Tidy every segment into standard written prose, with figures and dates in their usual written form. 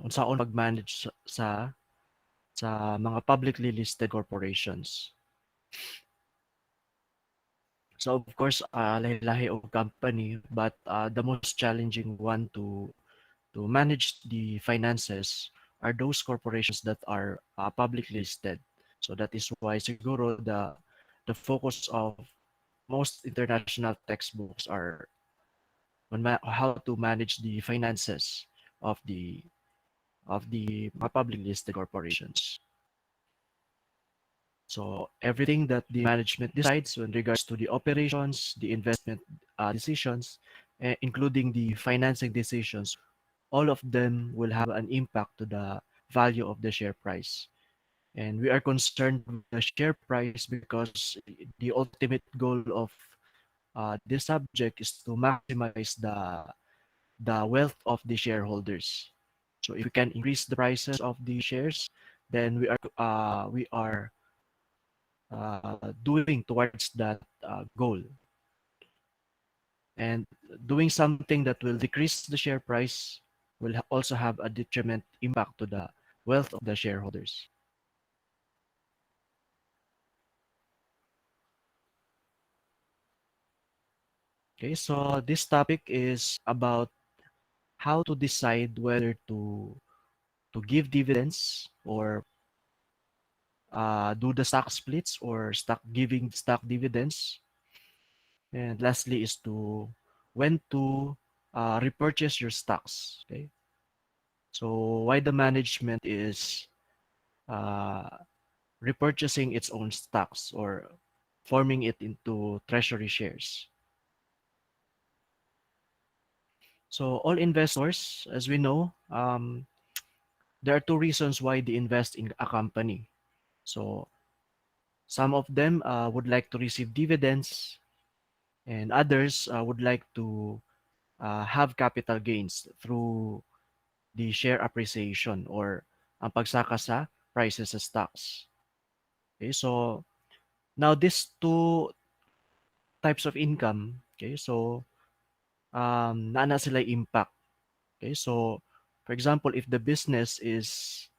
unsaon pag-manage sa mga publicly listed corporations. So of course, lahi-lahi og company, but the most challenging one to manage the finances are those corporations that are publicly listed. So that is why siguro the focus of most international textbooks are on how to manage the finances of the publicly listed corporations. So everything that the management decides in regards to the operations, the investment decisions, including the financing decisions, all of them will have an impact to the value of the share price. And we are concerned with the share price because the ultimate goal of this subject is to maximize the wealth of the shareholders. So if we can increase the prices of the shares, then we are doing towards that goal. And doing something that will decrease the share price will also have a detriment impact to the wealth of the shareholders. Okay, so this topic is about how to decide whether to give dividends or do the stock splits or stock dividends. And lastly is to when to repurchase your stocks. Okay, so why the management is uh, repurchasing its own stocks or forming it into treasury shares. So all investors, as we know, there are two reasons why they invest in a company. So some of them would like to receive dividends, and others would like to have capital gains through the share appreciation or ang pagsaka sa prices sa stocks. Okay, so now these two types of income, okay, so naana sila impact. Okay, so for example, if the business is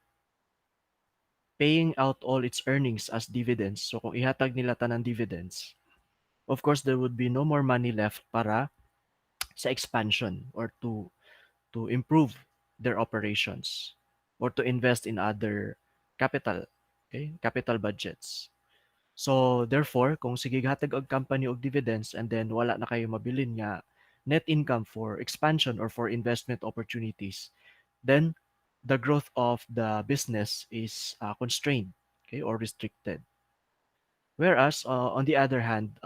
paying out all its earnings as dividends, so kung ihatag nila tanang dividends, of course there would be no more money left para sa expansion or to improve their operations or to invest in other capital, okay, capital budgets. So therefore, kung sige hatag og company og dividends and then wala na kayo mabilin nga net income for expansion or for investment opportunities, then the growth of the business is constrained, okay, or restricted. Whereas on the other hand,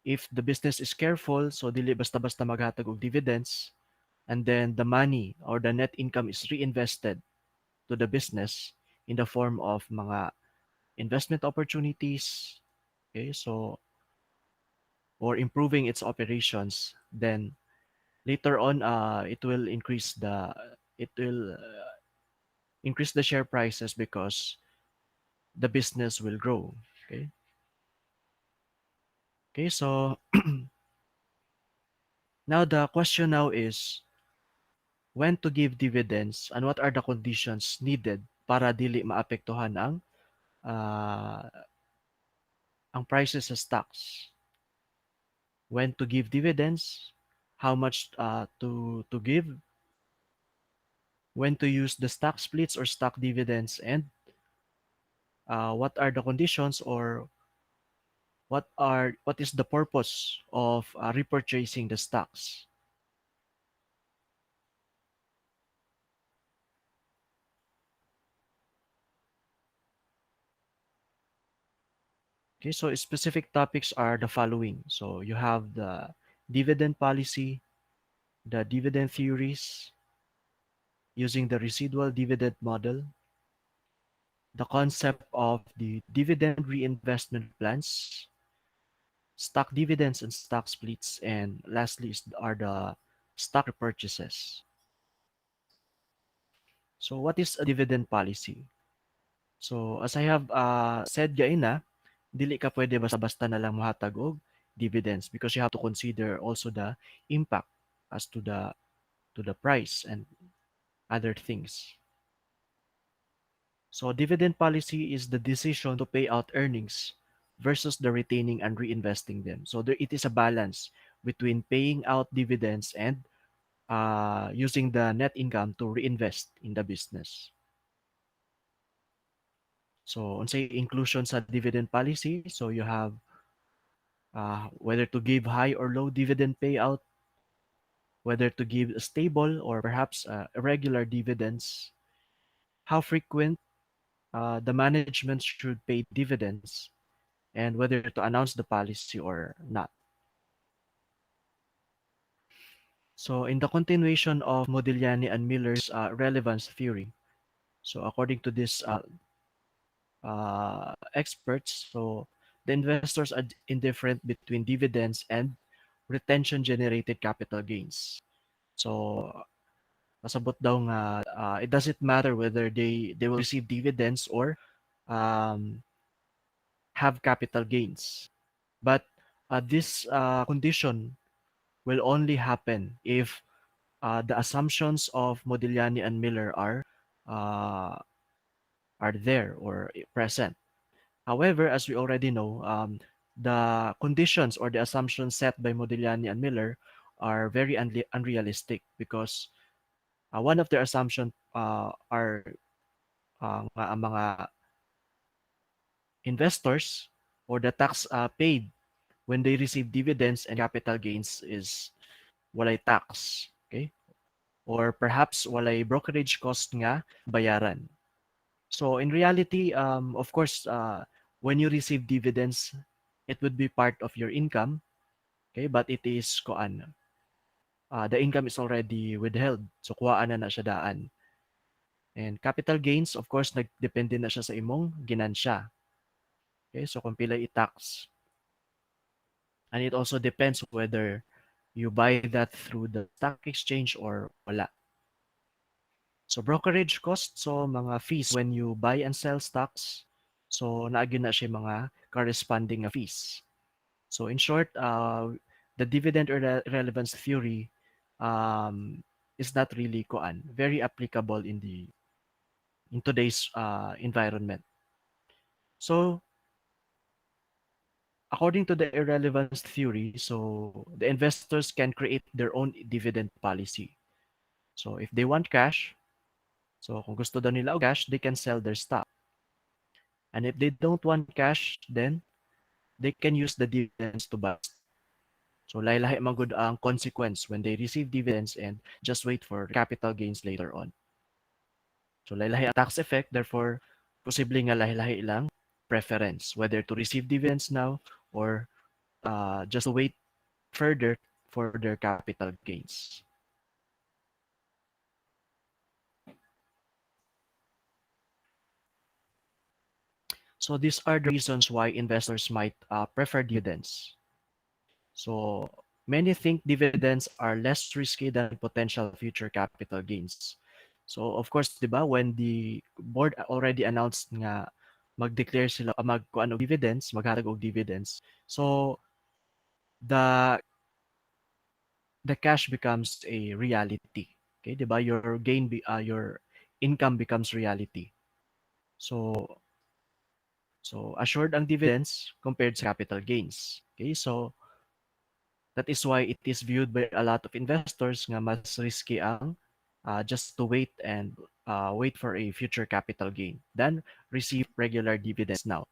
if the business is careful, so dili basta-basta maghatag og dividends, and then the money or the net income is reinvested to the business in the form of mga investment opportunities, okay, so or improving its operations, then later on it will increase the share prices because the business will grow. Okay. Okay, so now the question now is when to give dividends and what are the conditions needed para dili maapektuhan uh, ang prices sa stocks. When to give dividends, how much to give, when to use the stock splits or stock dividends, and what are the conditions or what is the purpose of repurchasing the stocks. Okay, so specific topics are the following. So you have the dividend policy, the dividend theories, using the residual dividend model, the concept of the dividend reinvestment plans, stock dividends and stock splits, and lastly are the stock repurchases. So what is a dividend policy? So as I have said gaina, dili ka pwede basta-basta na lang mohatag og dividends because you have to consider also the impact as to the to the price and other things. So dividend policy is the decision to pay out earnings versus the retaining and reinvesting them. So there, it is a balance between paying out dividends and using the net income to reinvest in the business. So unsay inclusion sa dividend policy, so you have whether to give high or low dividend payout, whether to give stable or perhaps irregular dividends, how frequent the management should pay dividends, and whether to announce the policy or not. So in the continuation of Modigliani and Miller's relevance theory, so according to this experts, so the investors are indifferent between dividends and retention generated capital gains. So pasabot daw nga it doesn't matter whether they will receive dividends or um, have capital gains. But this condition will only happen if the assumptions of Modigliani and Miller uh, are there or present. However, as we already know, the conditions or the assumptions set by Modigliani and Miller are very unrealistic because one of their assumptions are nga ang mga investors or the tax paid when they receive dividends and capital gains is walay tax. Okay? Or perhaps walay brokerage cost nga bayaran. So in reality, of course, when you receive dividends, it would be part of your income. Okay? But it is koan. The income is already withheld. So kuhaan na siya daan. And capital gains, of course, nagdepende na siya sa imong ginansya. Okay? So kung pila i-tax. And it also depends whether you buy that through the stock exchange or wala. So brokerage cost, so mga fees when you buy and sell stocks. So naagyo na siya mga corresponding fees. So in short, the dividend relevance theory is not really koan, very applicable in today's environment. So according to the irrelevance theory, so the investors can create their own dividend policy. So if they want cash, so kung gusto daw nila og cash, they can sell their stock. And if they don't want cash, then they can use the dividends to buy. So lahi-lahi man gud ang consequence when they receive dividends and just wait for capital gains later on. So lahi-lahi ang tax effect, therefore posible nga lahi-lahi ilang preference whether to receive dividends now or just to wait further for their capital gains. So these are the reasons why investors might prefer dividends. So many think dividends are less risky than potential future capital gains. So of course, 'di ba, when the board already announced nga mag-declare sila magkuan og dividends, maghatag og dividends. So the the cash becomes a reality. Okay, 'di ba? Your income becomes reality. So assured ang dividends compared sa capital gains. Okay, so that is why it is viewed by a lot of investors nga mas risky ang just to wait and wait for a future capital gain than receive regular dividends now.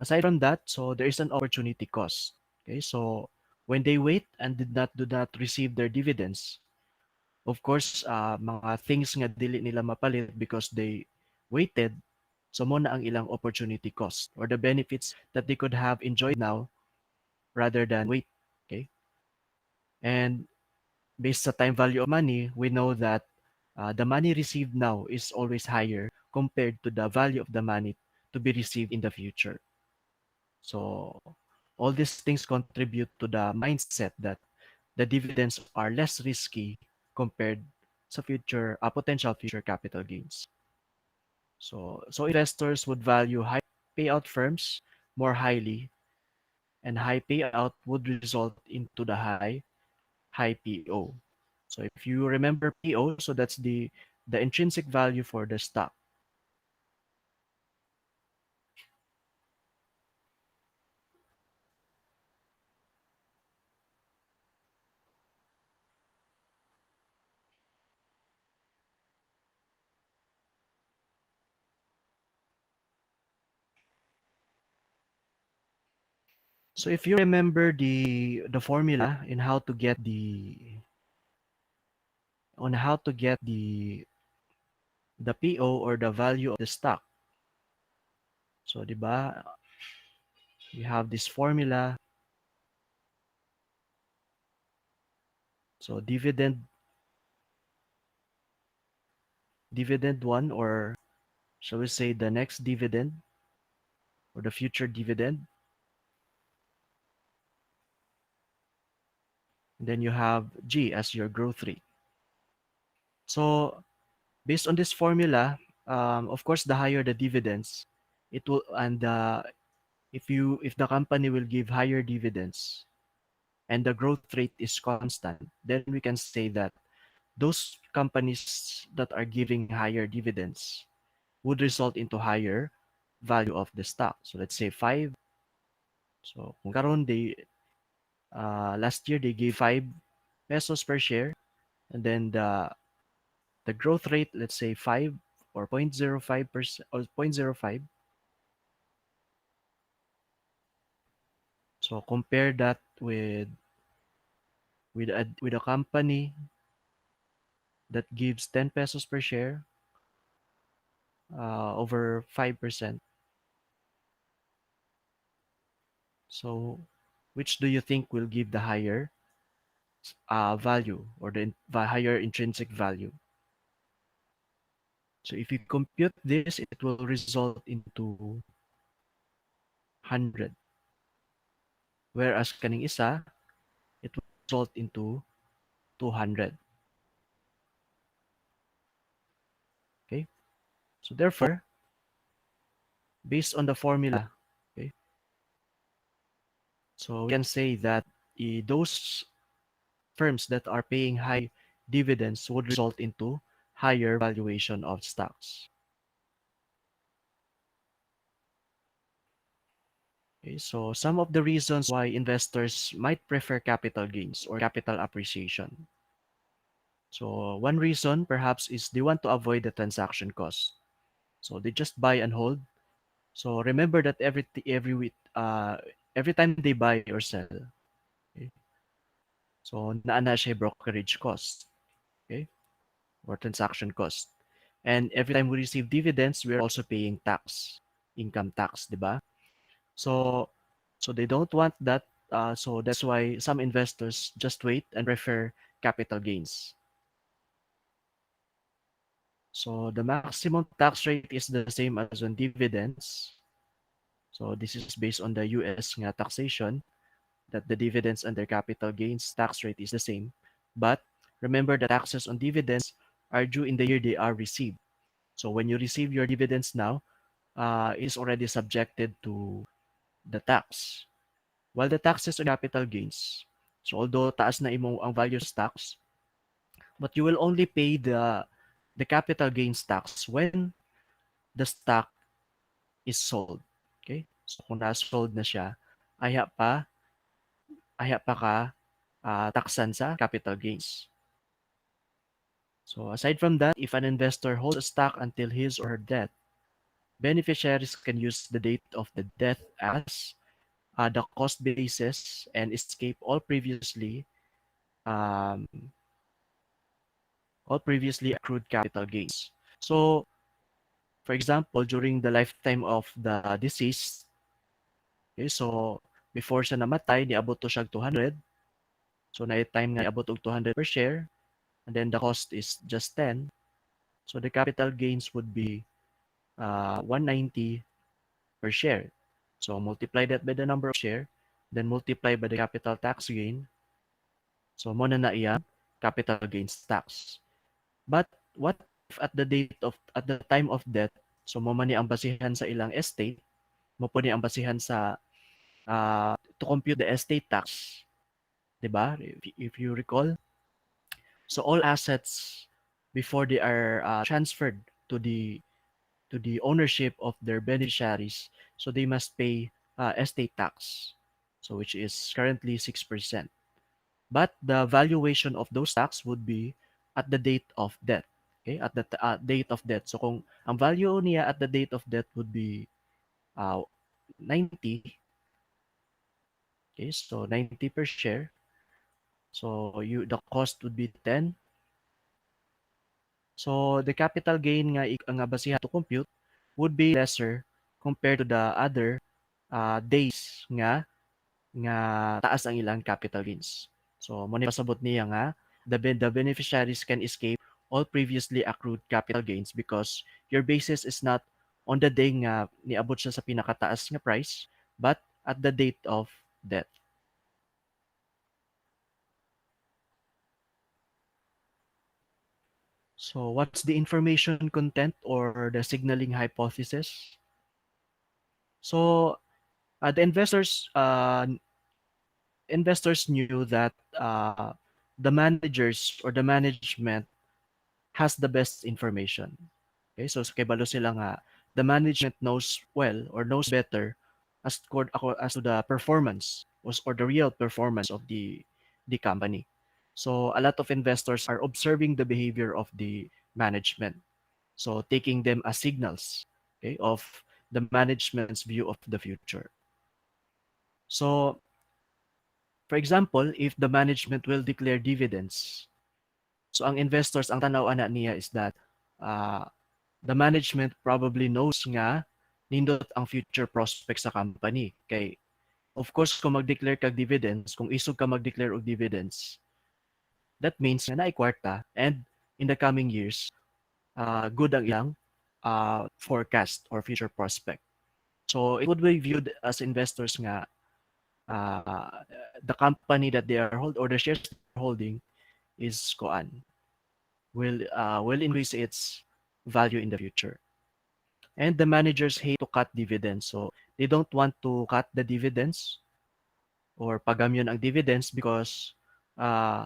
Aside from that, so there is an opportunity cost. Okay, so when they wait and do not receive their dividends, of course, mga things nga dili nila mapalit because they waited, so mo na ang ilang opportunity cost or the benefits that they could have enjoyed now rather than wait. Okay, and based sa time value of money, we know that the money received now is always higher compared to the value of the money to be received in the future. So all these things contribute to the mindset that the dividends are less risky compared sa potential future capital gains. So investors would value high payout firms more highly, and high payout would result into the high PO. So if you remember PO, so that's the intrinsic value for the stock. So if you remember the formula in how to get the PO or the value of the stock. So 'di ba, we have this formula. So dividend 1, or shall we say the next dividend or the future dividend. And then you have G as your growth rate. So based on this formula, of course, the higher the dividends, it will and if the company will give higher dividends and the growth rate is constant, then we can say that those companies that are giving higher dividends would result into higher value of the stock. So let's say 5. So kung karon last year they gave 5 pesos per share, and then the growth rate, let's say 5 or 0.05% or zero point zero 0.05. So compare that with a company that gives 10 pesos per share, over 5%. So which do you think will give the higher value, or the higher intrinsic value? So if you compute this, it will result into 100. Whereas kaning isa, it will result into 200. Okay? So therefore, based on the formula, okay, so we can say that those firms that are paying high dividends would result into higher valuation of stocks. Okay, so some of the reasons why investors might prefer capital gains or capital appreciation. So one reason perhaps is they want to avoid the transaction cost. So they just buy and hold. So remember that every time they buy or sell, okay, so naana siya brokerage cost, okay, or transaction cost. And every time we receive dividends, we're also paying tax, income tax, di ba? So so they don't want that. So that's why some investors just wait and prefer capital gains. So the maximum tax rate is the same as on dividends. So this is based on the US nga taxation, that the dividends and their capital gains tax rate is the same. But remember that taxes on dividends are due in the year they are received. So when you receive your dividends now, it is already subjected to the tax. While the taxes on capital gains, so although taas na imo ang value of stocks, but you will only pay the capital gains tax when the stock is sold. Okay? So kung na-sold na siya, aya pa aya pa ka taksan sa capital gains. So aside from that, if an investor holds a stock until his or her death, beneficiaries can use the date of the death as the cost basis and escape um, all previously accrued capital gains. So, for example, during the lifetime of the deceased, okay, so before siya namatay, niabot to siya 200. So, na time nga niabot og 200 per share, and then the cost is just 10. So, the capital gains would be 190 per share. So, multiply that by the number of share, then multiply by the capital tax gain. So, mo na iya capital gains tax. But what if at the time of death, so mo man ni ang basihan sa ilang estate, mo po ni ang basihan sa to compute the estate tax, 'di ba? If you recall, So all assets before they are transferred to the ownership of their beneficiaries, so they must pay estate tax, so which is currently 6%. But the valuation of those tax would be at the date of death. Okay, at the date of death. So kung ang value niya at the date of death would be 90, okay, so 90 per share. So the cost would be 10. So the capital gain nga basihan to compute would be lesser compared to the other days nga taas ang ilang capital gains. So mo ni pasabot niya nga the beneficiaries can escape all previously accrued capital gains because your basis is not on the day nga niabot siya sa pinakataas nga price but at the date of death. So what's the information content or the signaling hypothesis? So the investors knew that the managers or the management has the best information. Okay, so kay balo sila nga the management knows well or knows better as to the performance or the real performance of the company. So a lot of investors are observing the behavior of the management. So taking them as signals, okay, of the management's view of the future. So for example, if the management will declare dividends, so ang investors, ang tanaw-ana niya is that uh, the management probably knows nga nindot ang future prospects sa company. Kay, of course, kung mag-declare kag dividends, kung isog ka mag-declare og dividends, that means nga naay kwarta and in the coming years, good ang ilang forecast or future prospect. So it would be viewed as investors nga uh, the company that they are or the shares they're holding is koan will increase its value in the future. And the managers hate to cut dividends. So they don't want to cut the dividends or pagamyon ang dividends because uh,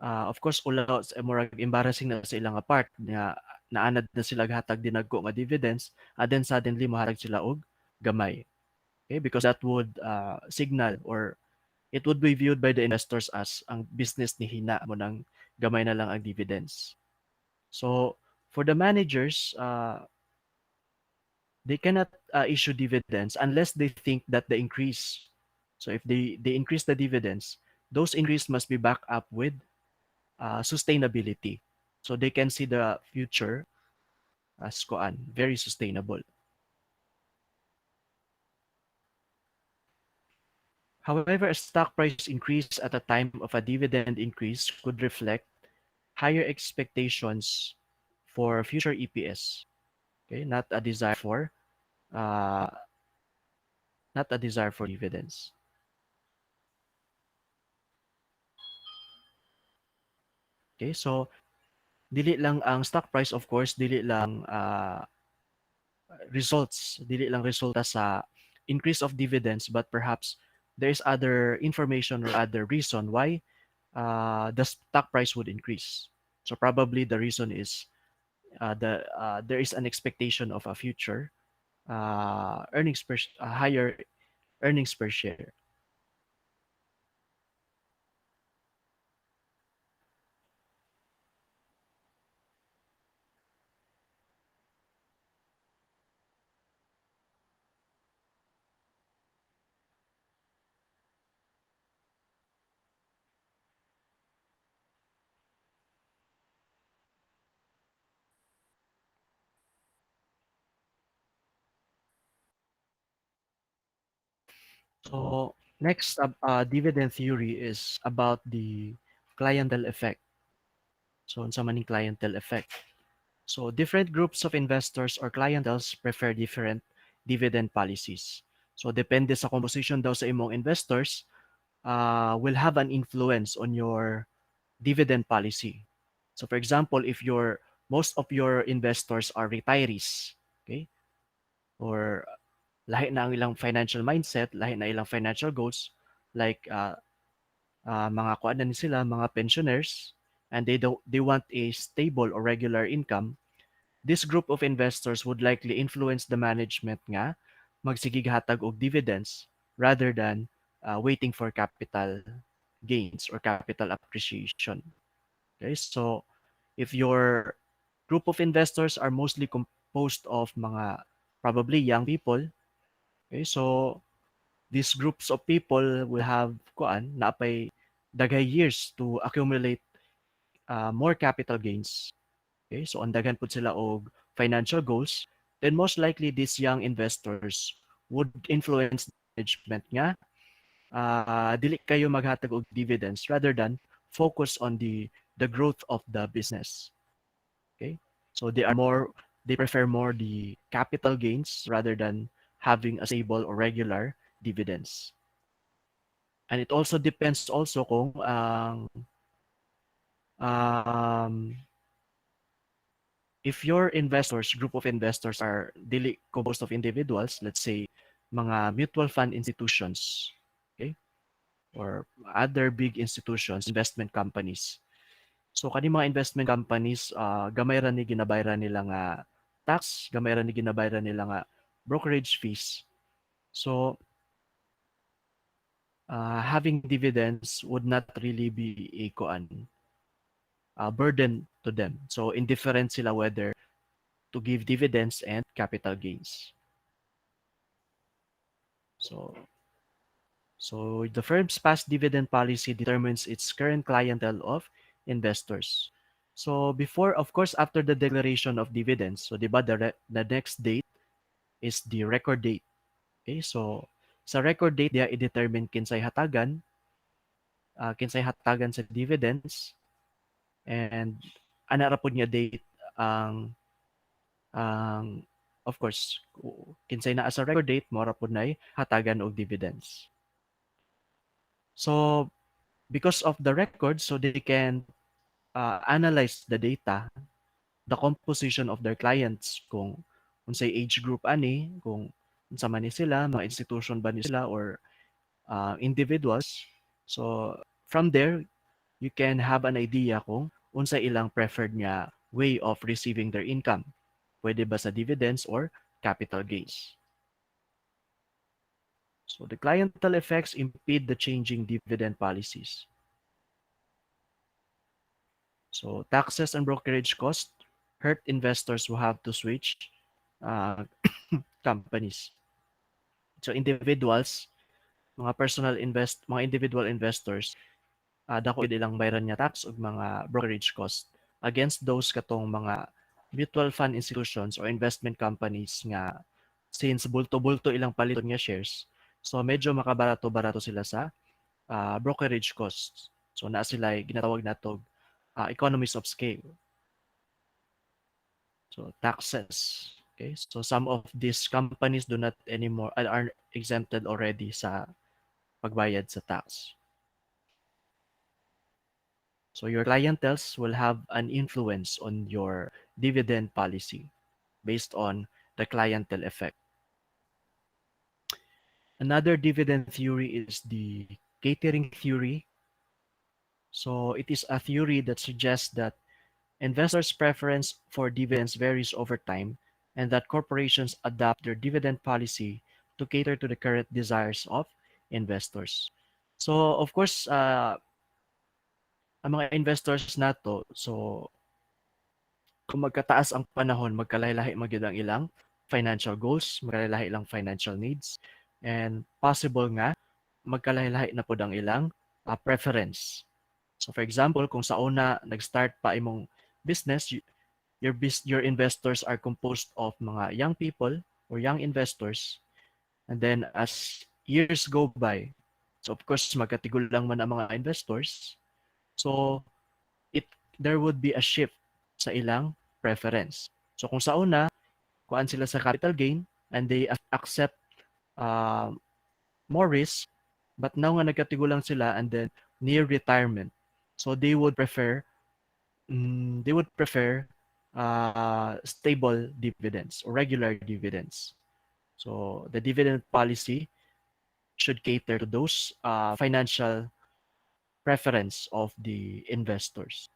of course ulaw murag embarrassing na sa ilang part nga naanad na sila hatag dinagko nga dividends and then suddenly maharag sila og gamay. Okay, because that would signal or it would be viewed by the investors as ang business ni hina mo nang gamay na lang ang dividends. So for the managers, they cannot issue dividends unless they think that the increase. So if they increase the dividends, those increase must be backed up with sustainability. So they can see the future as koan, very sustainable. However, a stock price increase at a time of a dividend increase could reflect higher expectations for future EPS. Okay, uh, not a desire for dividends. Okay, so dili lang ang stock price of course dili lang dili lang resulta sa increase of dividends but perhaps there is other information or other reason why the stock price would increase. So probably the reason is there is an expectation of a future higher earnings per share. So next, dividend theory is about the clientele effect. So unsa man ning clientele effect? So different groups of investors or clienteles prefer different dividend policies. So depende sa composition daw sa imong investors, will have an influence on your dividend policy. So for example, if most of your investors are retirees, okay, or lahi na ang ilang financial mindset, lahi na ilang financial goals, like mga kuan na ni sila, mga pensioners, and they want a stable or regular income. This group of investors would likely influence the management nga magsigig hatag og dividends rather than waiting for capital gains or capital appreciation. Okay, so if your group of investors are mostly composed of mga probably young people, okay, so these groups of people will have kuan naapay daghay years to accumulate more capital gains. Okay, so andaghan pud sila og financial goals, then most likely these young investors would influence the management nga dili kayo maghatag og dividends rather than focus on the growth of the business. Okay? So they prefer more the capital gains rather than having a stable or regular dividends. And it also depends also kung ang um, if your investors, group of investors are dili composed of individuals, let's say mga mutual fund institutions, okay, or other big institutions, investment companies. So kani mga investment companies, gamay ra ni ginabayran nila nga tax, gamay ra ni ginabayran nila nga brokerage fees. So having dividends would not really be a kuan, burden to them. So indifferent sila whether to give dividends and capital gains. So so the firm's past dividend policy determines its current clientele of investors. So before, of course, after the declaration of dividends, so di ba the next date is the record date. Okay, so sa record date dia i-determine kinsay hatagan sa dividends, and ana ra pud nga date ang of course kinsay naa sa record date mo ra pud nay hatagan og dividends. So because of the record, so they can analyze the data, the composition of their clients, kung unsay age group ani, kung unsa man ni sila, mga institution ba ni sila or individuals. So from there, you can have an idea kung unsa ilang preferred nga way of receiving their income. Pwede ba sa dividends or capital gains? So the clientele effects impede the changing dividend policies. So taxes and brokerage costs hurt investors who have to switch uh, companies. So individuals, mga individual investors, dako ilang bayran niya tax ug mga brokerage cost against those katong mga mutual fund institutions or investment companies nga since bulto-bulto ilang paliton nga shares, so medyo makabarato-barato sila sa brokerage costs. So naa sila ginatawag natog economies of scale. So taxes. Okay, so some of these companies do not anymore are exempted already sa pagbayad sa tax. So your clienteles will have an influence on your dividend policy based on the clientele effect. Another dividend theory is the catering theory. So it is a theory that suggests that investors' preference for dividends varies over time and that corporations adapt their dividend policy to cater to the current desires of investors. So of course, ang mga investors nato, so kung magkataas ang panahon, magkalahi-lahi magyud ang ilang financial goals, magkalahi-lahi ilang financial needs, and possible nga magkalahi-lahi na pod ang ilang preference. So for example, kung sa una nag-start pa imong business, your investors are composed of mga young people or young investors, and then as years go by, so of course magkatigulang man ang mga investors, so it there would be a shift sa ilang preference. So kung sa una, kuan sila sa capital gain and they accept uh, more risk, but now nga nagkatigulang sila and then near retirement. So they would prefer stable dividends or regular dividends. So the dividend policy should cater to those financial preference of the investors.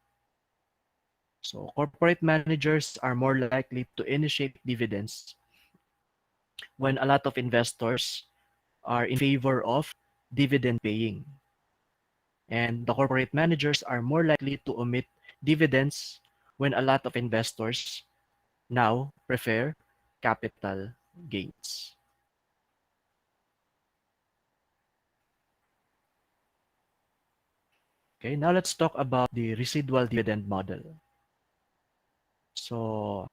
So corporate managers are more likely to initiate dividends when a lot of investors are in favor of dividend paying. And the corporate managers are more likely to omit dividends when a lot of investors now prefer capital gains. Okay, now let's talk about the residual dividend model. So,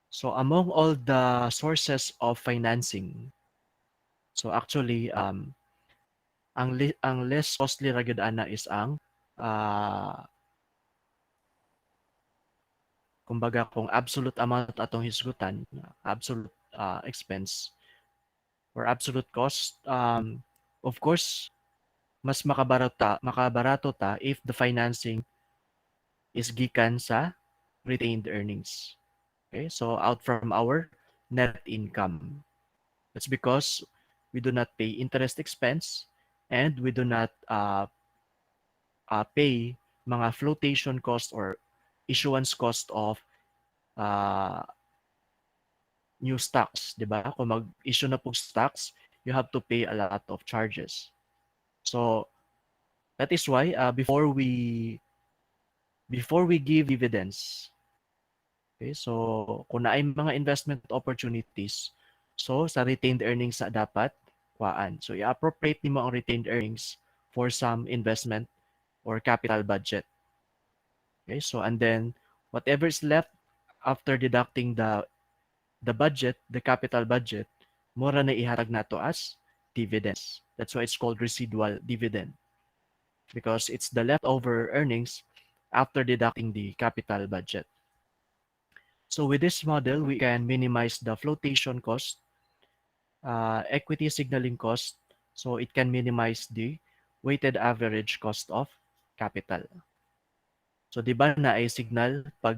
so among all the sources of financing, so actually ang less costly ra gyud ana is ang ah kumbaga kung absolute amount atong hisgutan, absolute expense or absolute cost, of course, mas makabarato ta if the financing is gikan sa retained earnings. Okay, so out from our net income. That's because we do not pay interest expense and we do not pay mga flotation cost or issuance cost of uh, new stocks, 'di ba? Kung mag-issue na po stocks, you have to pay a lot of charges. So that is why before we give dividends, okay? So kung naay mga investment opportunities, so sa retained earnings na dapat kuhaan. So i-appropriate nimo ang retained earnings for some investment or capital budget. Okay? So and then whatever is left after deducting the budget, the capital budget, mura na ihatag nato as dividends. That's why it's called residual dividend because it's the leftover earnings after deducting the capital budget. So with this model, we can minimize the flotation cost, equity signaling cost, so it can minimize the weighted average cost of capital. So di ba na ay signal pag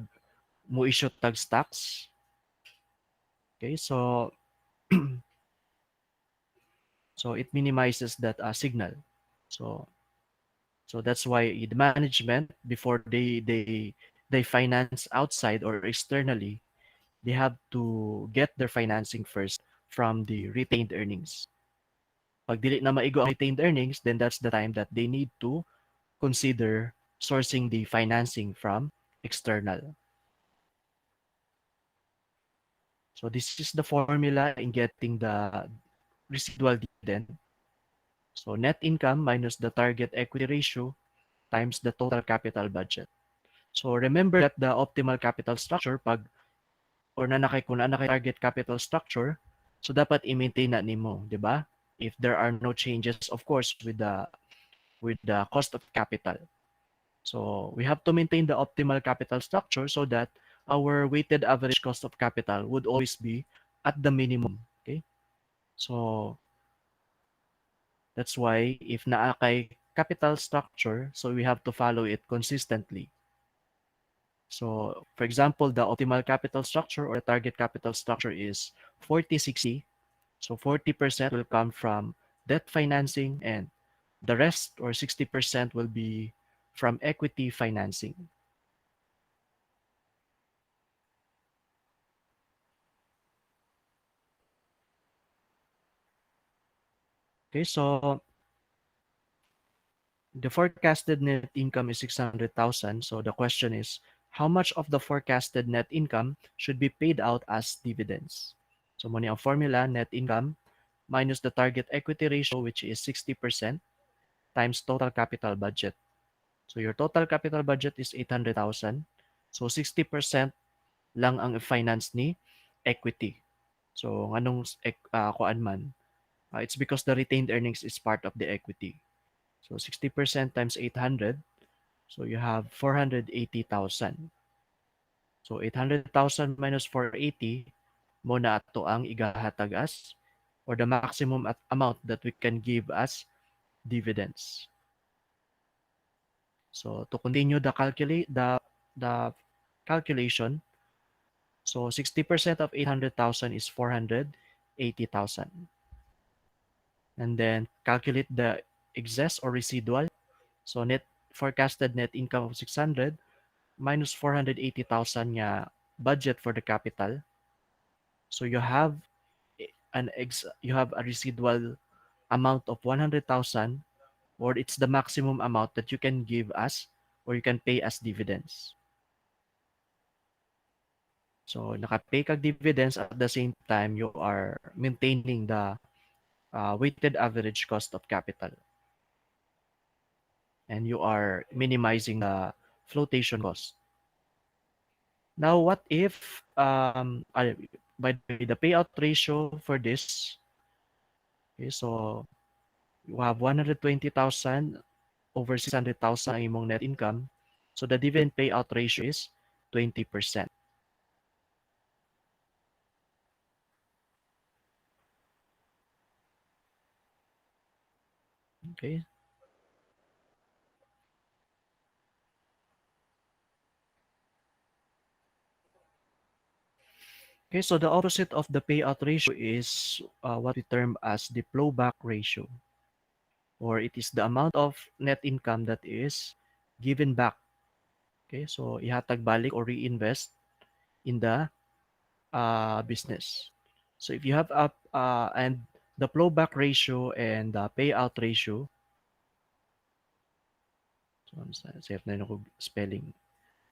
mo issue tag stocks? Okay, so so it minimizes that signal. So so that's why the management before they finance outside or externally, they have to get their financing first from the retained earnings. Pag dili na maigo ang retained earnings, then that's the time that they need to consider sourcing the financing from external. So this is the formula in getting the residual dividend. So net income minus the target equity ratio times the total capital budget. So remember that the optimal capital structure pag or kung na nakay target capital structure, so dapat i-maintain na nimo, 'di ba? If there are no changes of course with the cost of capital. So we have to maintain the optimal capital structure so that our weighted average cost of capital would always be at the minimum, okay? So that's why if naa kay capital structure, so we have to follow it consistently. So, for example, the optimal capital structure or the target capital structure is 40-60. So 40% will come from debt financing and the rest or 60% will be from equity financing. Okay, so the forecasted net income is 600,000. So the question is, how much of the forecasted net income should be paid out as dividends? So muna ang formula, net income minus the target equity ratio, which is 60% times total capital budget. So your total capital budget is 800,000. So 60% lang ang finance ni equity. So nganong kuan man? It's because the retained earnings is part of the equity. So 60% times 800. So you have 480,000. So 800,000 minus 480 mo na ato ang igahatag as or the maximum amount that we can give as dividends. So to continue the calculation, so 60% of 800,000 is 480,000. And then calculate the excess or residual. So forecasted net income of 600 minus 480,000 nga budget for the capital. So you have a residual amount of 100,000, or it's the maximum amount that you can give us or you can pay as dividends. So nakapay kag dividends, at the same time you are maintaining the weighted average cost of capital, and you are minimizing the flotation cost. Now, what if, by the way, the payout ratio for this, okay, so you have 120,000 over 600,000 ang imong net income. So the dividend payout ratio is 20%. Okay. Okay, so the opposite of the payout ratio is what we term as the flowback ratio, or it is the amount of net income that is given back. Okay, so ihatag balik or reinvest in the business. So if you have up and the flowback ratio and the payout ratio, so I'm safe na yun ako spelling.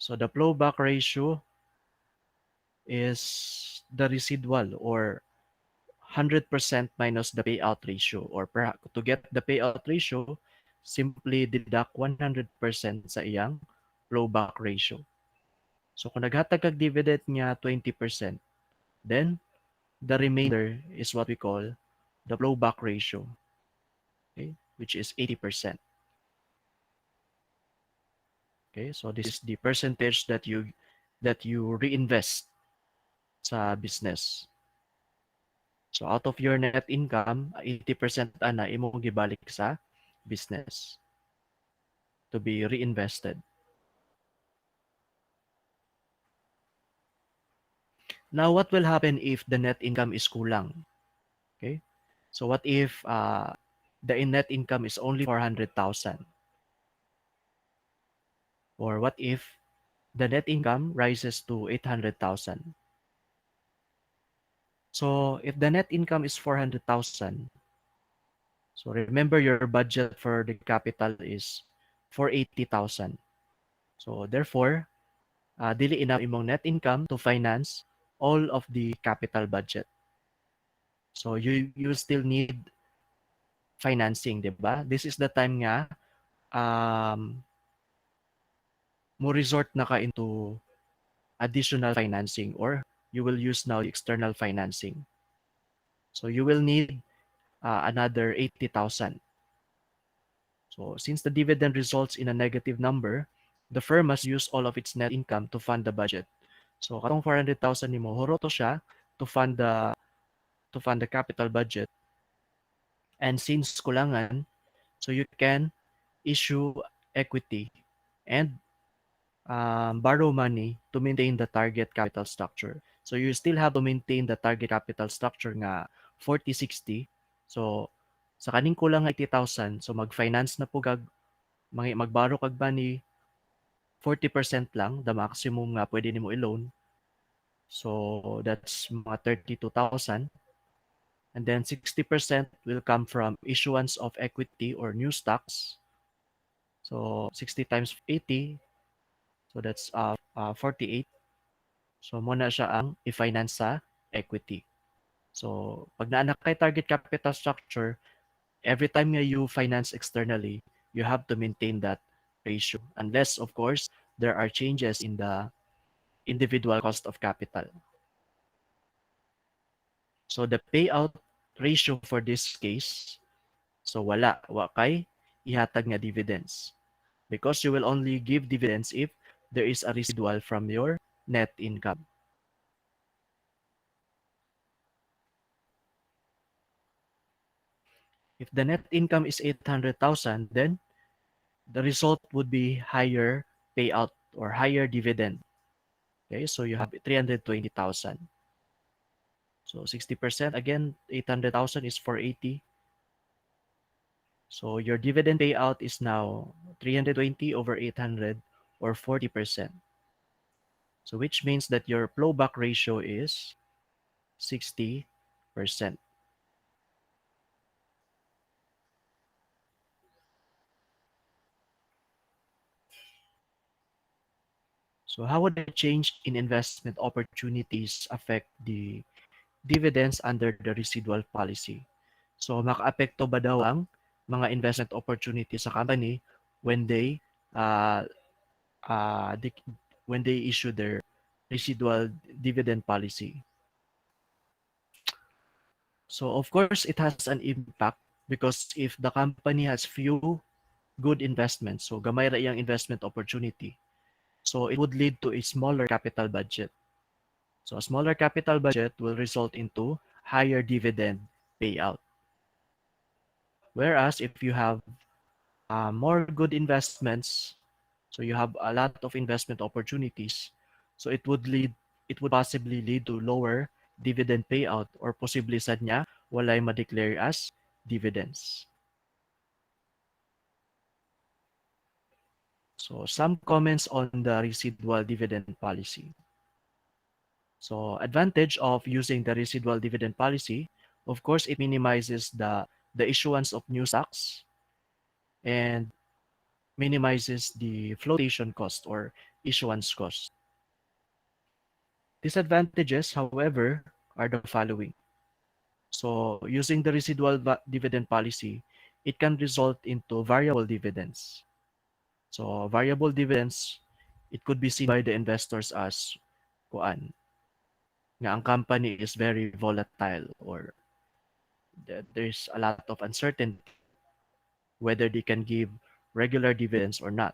So the flowback ratio is the residual, or 100% minus the payout ratio, or to get the payout ratio, simply deduct 100% sa iyang flowback ratio. So kung naghatag kag dividend niya 20%, then the remainder is what we call the flowback ratio, okay, which is 80%. Okay, so this is the percentage that you reinvest sa business. So out of your net income, 80% ana imong gibalik sa business to be reinvested. Now, what will happen if the net income is kulang? Okay, so what if the net income is only 400,000, or what if the net income rises to 800,000? So if the net income is 400,000, so remember your budget for the capital is 480,000. So therefore, dili enough imong net income to finance all of the capital budget. So you still need financing, 'di ba? This is the time nga um mo resort na ka into additional financing, or you will use now the external financing. So you will need another 80,000. So since the dividend results in a negative number, the firm must use all of its net income to fund the budget. So katong 400,000 nimo, huro to siya to fund the capital budget. And since kulangan, so you can issue equity and borrow money to maintain the target capital structure. So you still have to maintain the target capital structure nga 40-60. So sa kaning kulang nga 80,000, so mag-finance na po magbaro kag money 40% lang, the maximum nga pwede nimo i-loan. So that's mga 32,000. And then 60% will come from issuance of equity or new stocks. So 60 times 80, so that's 48. So muna siya ang i-finance sa equity. So pag naanak kay target capital structure, every time nga you finance externally, you have to maintain that ratio. Unless, of course, there are changes in the individual cost of capital. So the payout ratio for this case, so wa kay ihatag nga dividends. Because you will only give dividends if there is a residual from your net income. If the net income is 800,000, then the result would be higher payout or higher dividend. Okay, so you have 320,000. So 60%, again, 800,000 is 480. So your dividend payout is now 320 over 800 or 40%. So which means that your flowback ratio is 60%. So how would a change in investment opportunities affect the dividends under the residual policy? So makaapekto ba daw ang mga investment opportunities sa company when they uh, uh, dec- when they issue their residual dividend policy? So of course it has an impact because if the company has few good investments, so gamay ra iyang investment opportunity, so it would lead to a smaller capital budget. So a smaller capital budget will result into higher dividend payout. Whereas if you have more good investments, so you have a lot of investment opportunities, so it would possibly lead to lower dividend payout or possibly sad niya walay ma-declare as dividends. So some comments on the residual dividend policy. So advantage of using the residual dividend policy, of course, it minimizes the issuance of new stocks and minimizes the flotation cost or issuance cost. Disadvantages, however, are the following. So using the residual dividend policy, it can result into variable dividends. So variable dividends, it could be seen by the investors as kuan nga ang company is very volatile or there's a lot of uncertainty whether they can give regular dividends or not.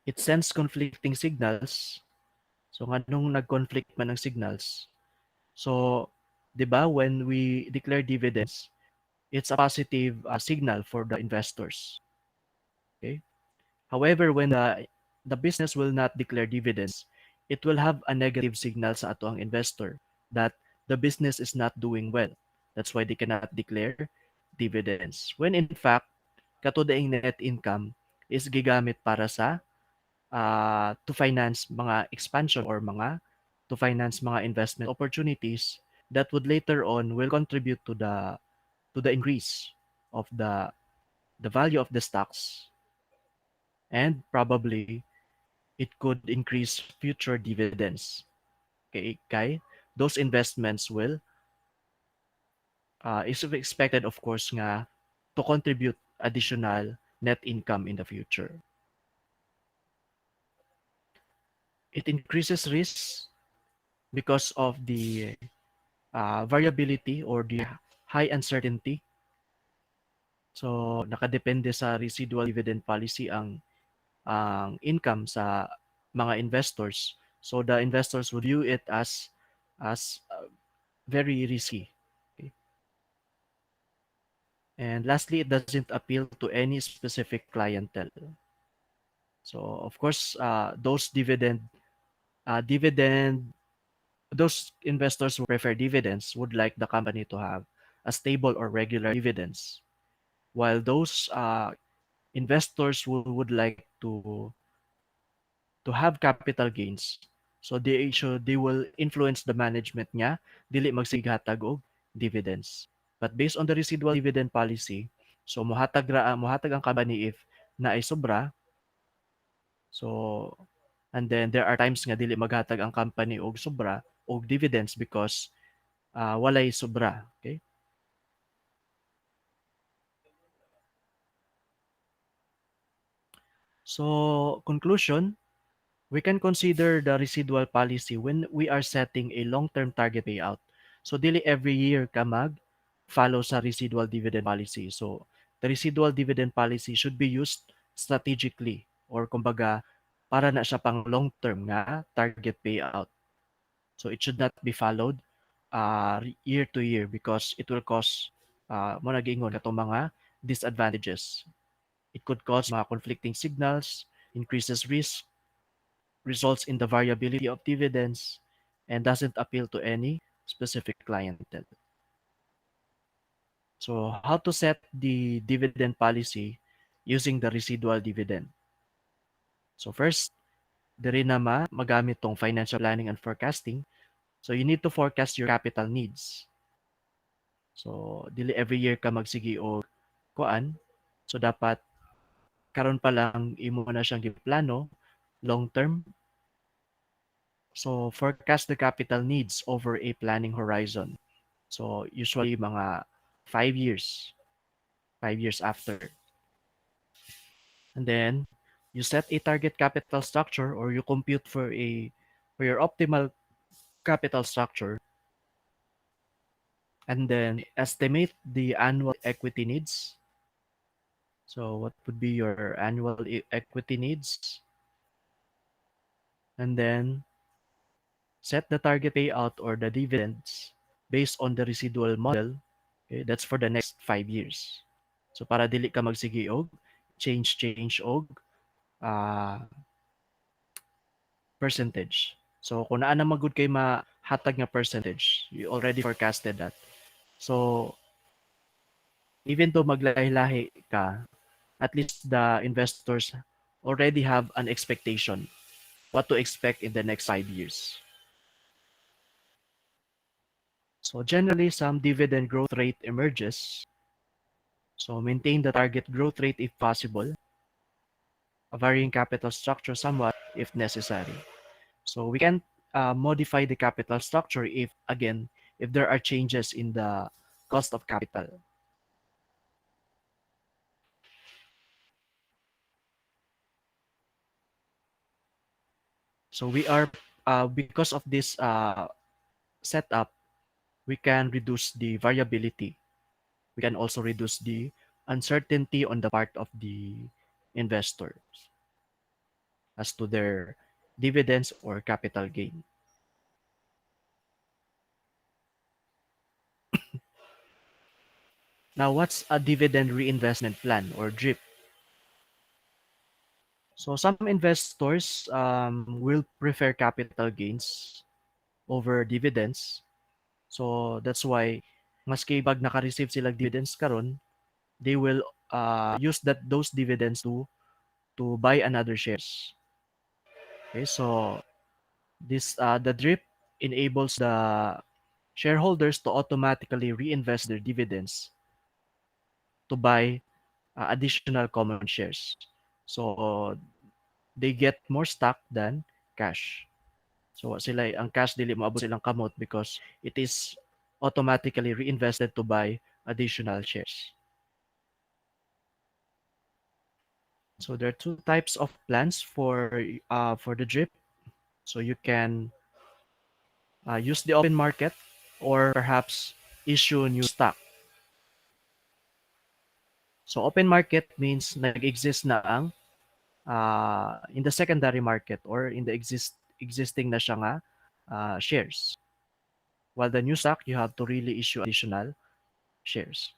It sends conflicting signals. So nga nung nag-conflict man ng signals, so 'di ba when we declare dividends, it's a positive signal for the investors. Okay? However, when the business will not declare dividends, it will have a negative signal sa ato ang investor that the business is not doing well. That's why they cannot declare dividends. When in fact, kato daing net income is gigamit para sa to finance mga expansion or to finance mga investment opportunities that would later on will contribute to the increase of the value of the stocks and probably it could increase future dividends. Okay, Kai? Those investments will is expected of course nga to contribute additional net income in the future. It increases risks because of the variability or the high uncertainty. So nakadepende sa residual dividend policy ang income sa mga investors. So the investors would view it as very risky. Okay? And lastly, it doesn't appeal to any specific clientele. So of course, dividend those investors who prefer dividends would like the company to have a stable or regular dividends, while those investors who would like to have capital gains. So they will influence the management niya dili magsighatag og dividends. But based on the residual dividend policy, so mohatag ang company if na ay sobra. So and then there are times nga dili maghatag ang company og sobra og dividends because walay sobra. Okay? So conclusion, we can consider the residual policy when we are setting a long-term target payout. So dili every year ka mag follow sa residual dividend policy. So the residual dividend policy should be used strategically or kumbaga para na siya pang long-term nga target payout. So it should not be followed year to year because it will cause mo nag-ingon katong mga disadvantages. It could cause mga conflicting signals, increases risk, results in the variability of dividends, and doesn't appeal to any specific clientele. So how to set the dividend policy using the residual dividend. So first, diri na magamit tong financial planning and forecasting. So you need to forecast your capital needs. So dili every year ka magsigi og kuan. So dapat karon pa lang imo na siyang giplano long term. So forecast the capital needs over a planning horizon. So usually mga 5 years, 5 years after. And then you set a target capital structure or you compute for your optimal capital structure and then estimate the annual equity needs. So what would be your annual equity needs? And then set the target payout or the dividends based on the residual model. Okay, that's for the next 5 years. So para dili ka magsige og change og ah, percentage. So kung naa na magud kay mahatag nga percentage, you already forecasted that. So even though maglahi-lahi ka, at least the investors already have an expectation what to expect in the next 5 years. So generally, some dividend growth rate emerges. So maintain the target growth rate if possible, varying capital structure somewhat if necessary. So we can modify the capital structure if, again, if there are changes in the cost of capital. So we are, because of this setup, we can reduce the variability. We can also reduce the uncertainty on the part of the investors as to their dividends or capital gain. Now, what's a dividend reinvestment plan or DRIP? So some investors will prefer capital gains over dividends. So that's why maski pag naka-receive sila dividends karon, they will use those dividends to buy another shares. Okay, so this the DRIP enables the shareholders to automatically reinvest their dividends to buy additional common shares. So they get more stock than cash. So sila ang cash dili moabot silang kamot because it is automatically reinvested to buy additional shares. So there are two types of plans for the DRIP. So you can use the open market or perhaps issue new stock. So open market means nag-exist na ang in the secondary market or in the existing na siya nga shares. While the new stock, you have to really issue additional shares.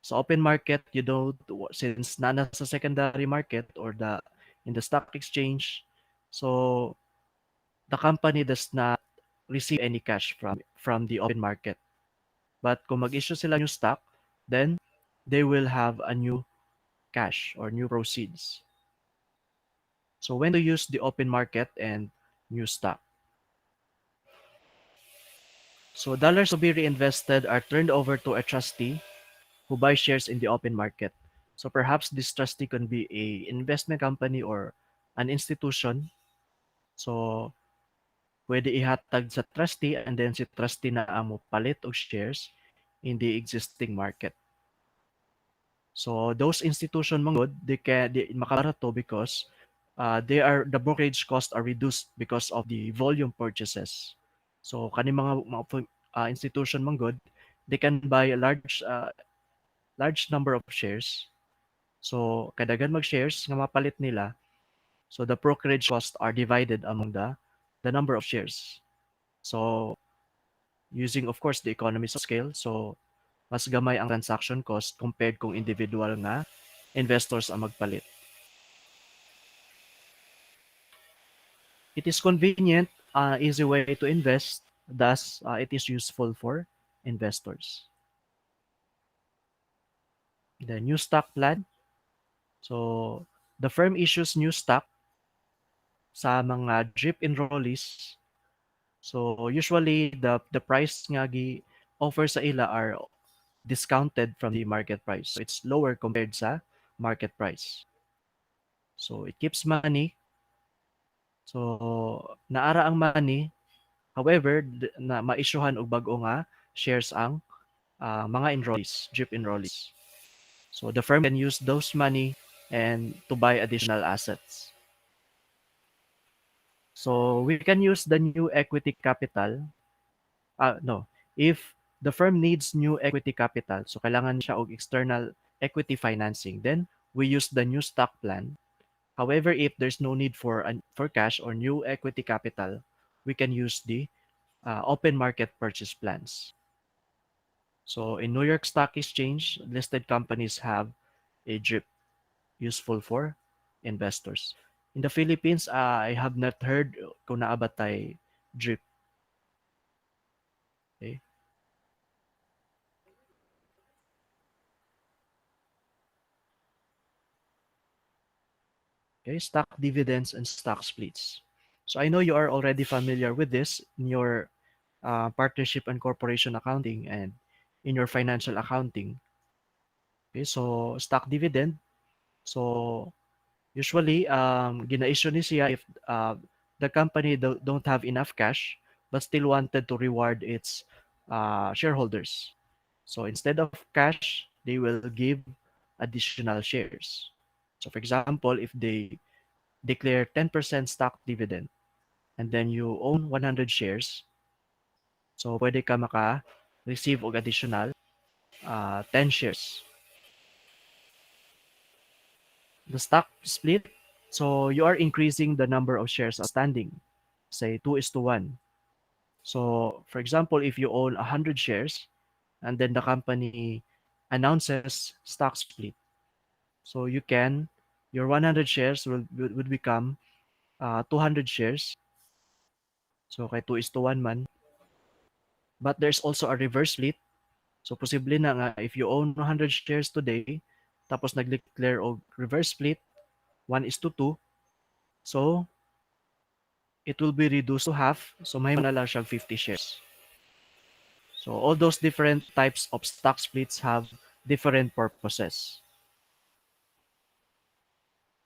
So open market, you don't, since nana sa secondary market or in the stock exchange, so the company does not receive any cash from the open market. But kung mag-issue sila new stock, then they will have a new cash or new proceeds. So when to use the open market and new stock. So dollars to be reinvested are turned over to a trustee who buys shares in the open market. So perhaps this trustee can be a investment company or an institution. So pwede ihatag sa trustee and then si trustee na ang mopalit og shares in the existing market. So those institution manggod, they makabarato because the brokerage costs are reduced because of the volume purchases. So kani mga institution manggod, they can buy a large number of shares. So kadagan mag-shares nga mapalit nila. So the brokerage costs are divided among the number of shares. So using of course the economies of scale. So mas gamay ang transaction cost compared kung individual nga investors ang magpalit. It is convenient, easy way to invest. Thus, it is useful for investors. The new stock plan. So, the firm issues new stock sa mga DRIP enrollees. So, usually, the price nga offer sa ila are discounted from the market price. So, it's lower compared sa market price. So, it keeps money. So, naara ang money. However, na ma-issuehan og bag-o nga shares ang mga enrollees, DRIP enrollees. So, the firm can use those money and to buy additional assets. So, we can use the new equity capital. No, if the firm needs new equity capital, so kailangan siya og external equity financing, then we use the new stock plan. However, if there's no need for cash or new equity capital, we can use the open market purchase plans. So in New York Stock Exchange, listed companies have a DRIP useful for investors. In the Philippines, I have not heard kung naabatay DRIP. Okay? Okay, stock dividends and stock splits. So I know you are already familiar with this in your partnership and corporation accounting and in your financial accounting. Okay, so stock dividend. So usually, gina-issue ni siya if the company don't have enough cash but still wanted to reward its shareholders. So instead of cash, they will give additional shares. So for example, if they declare 10% stock dividend and then you own 100 shares, so pwede ka maka-receive og additional 10 shares. The stock split, so you are increasing the number of shares outstanding, say 2:1. So, for example, if you own 100 shares and then the company announces stock split, so your 100 shares will become 200 shares. So, kay 2:1 man. But there's also a reverse split. So, posible na nga if you own 100 shares today, tapos nag-declare og reverse split, 1:2. So, it will be reduced to half. So, may na lang siyang 50 shares. So, all those different types of stock splits have different purposes.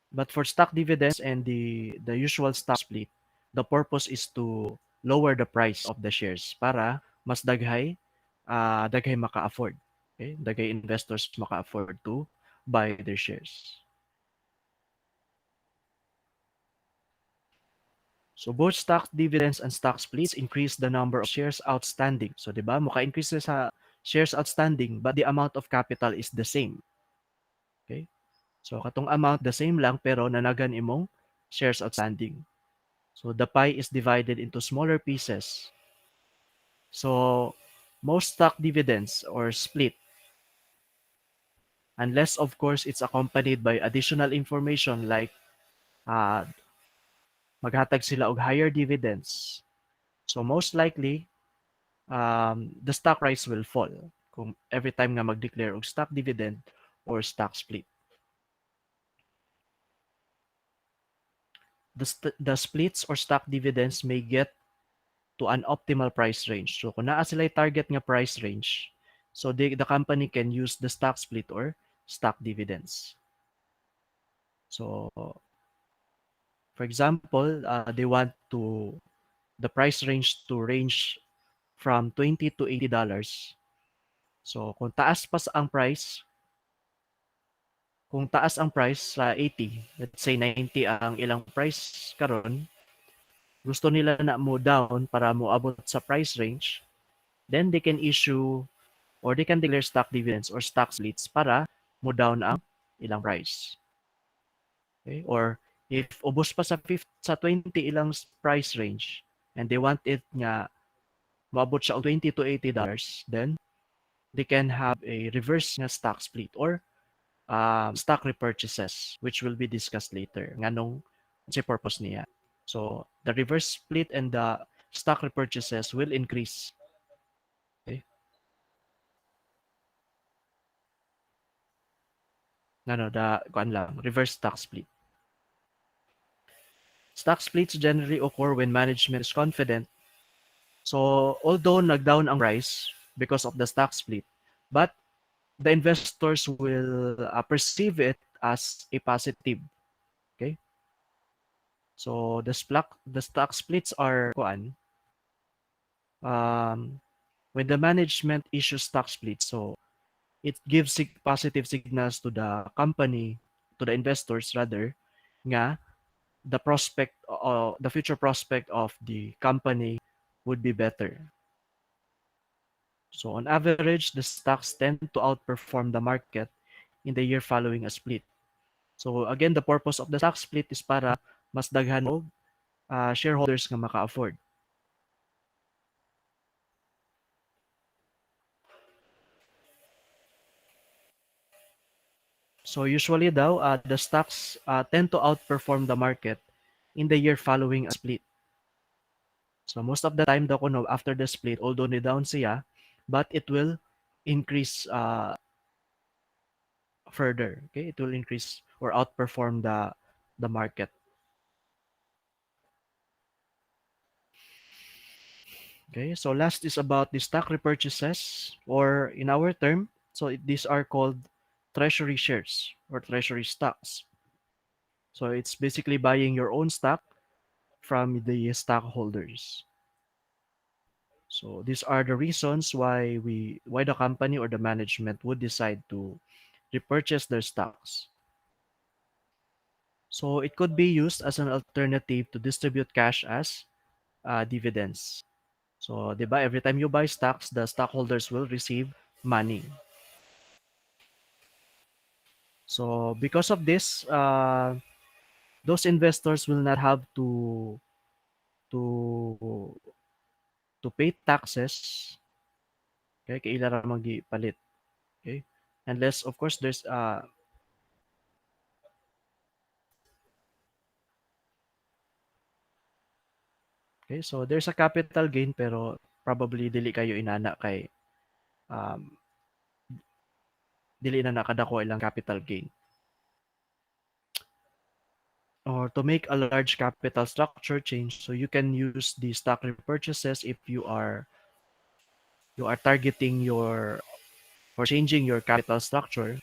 But for stock dividends and the usual stock split, the purpose is to lower the price of the shares para mas daghay maka-afford. Okay? Daghay investors maka-afford to buy their shares. So both stock dividends and stock splits increase the number of shares outstanding. So 'di ba, muka-increase sa shares outstanding but the amount of capital is the same. Okay? So katong amount the same lang pero nanagan imong shares outstanding. So the pie is divided into smaller pieces. So most stock dividends or split, unless of course it's accompanied by additional information like uh, maghatag sila og higher dividends. So most likely, the stock price will fall kung every time nga mag-declare og stock dividend or stock split. The splits or stock dividends may get to an optimal price range. So kung naa sila target nga price range, so the company can use the stock split or stock dividends. So for example, they want the price range to range from 20 to $80. So kung taas ang price sa 80, let's say 90 ang ilang price karon, gusto nila na mo down para mo abot sa price range, then they can issue or they can declare stock dividends or stock splits para mo down ang ilang price. Okay? Or if ubos pa sa 20 ilang price range and they want it nga maabot siya og 20 to $80, then they can have a reverse nga stock split or stock repurchases which will be discussed later. Nganong sa purpose niya. So the reverse split and the stock repurchases will increase. Okay? ano, kuan lang, reverse stock split. Stock splits generally occur when management is confident. So, although nag-down ang price because of the stock split, but the investors will perceive it as a positive. Okay? So, the stock splits are kuan, um, when the management issues stock splits. So, it gives positive signals to the company, to the investors rather, nga the future prospect of the company would be better. So on average, the stocks tend to outperform the market in the year following a split. So again, the purpose of the stock split is para mas daghan og shareholders nga maka-afford. So usually daw, the stocks tend to outperform the market in the year following a split. So most of the time daw kuno after the split, although ni down siya, but it will increase further. Okay, it will increase or outperform the market. Okay, so last is about the stock repurchases, or in our term, so these are called treasury shares or treasury stocks. So it's basically buying your own stock from the stockholders. So these are the reasons why the company or the management would decide to repurchase their stocks. So it could be used as an alternative to distribute cash as dividends. So, 'di ba, every time you buy stocks, the stockholders will receive money. So, because of this, those investors will not have to to pay taxes. Okay, kay ila ra palit. Okay, unless of course there's okay, so there's a capital gain pero probably dili kayo inana kay um, dili na nakadako ilang capital gain. Or to make a large capital structure change, so you can use the stock repurchases if you are targeting your or changing your capital structure.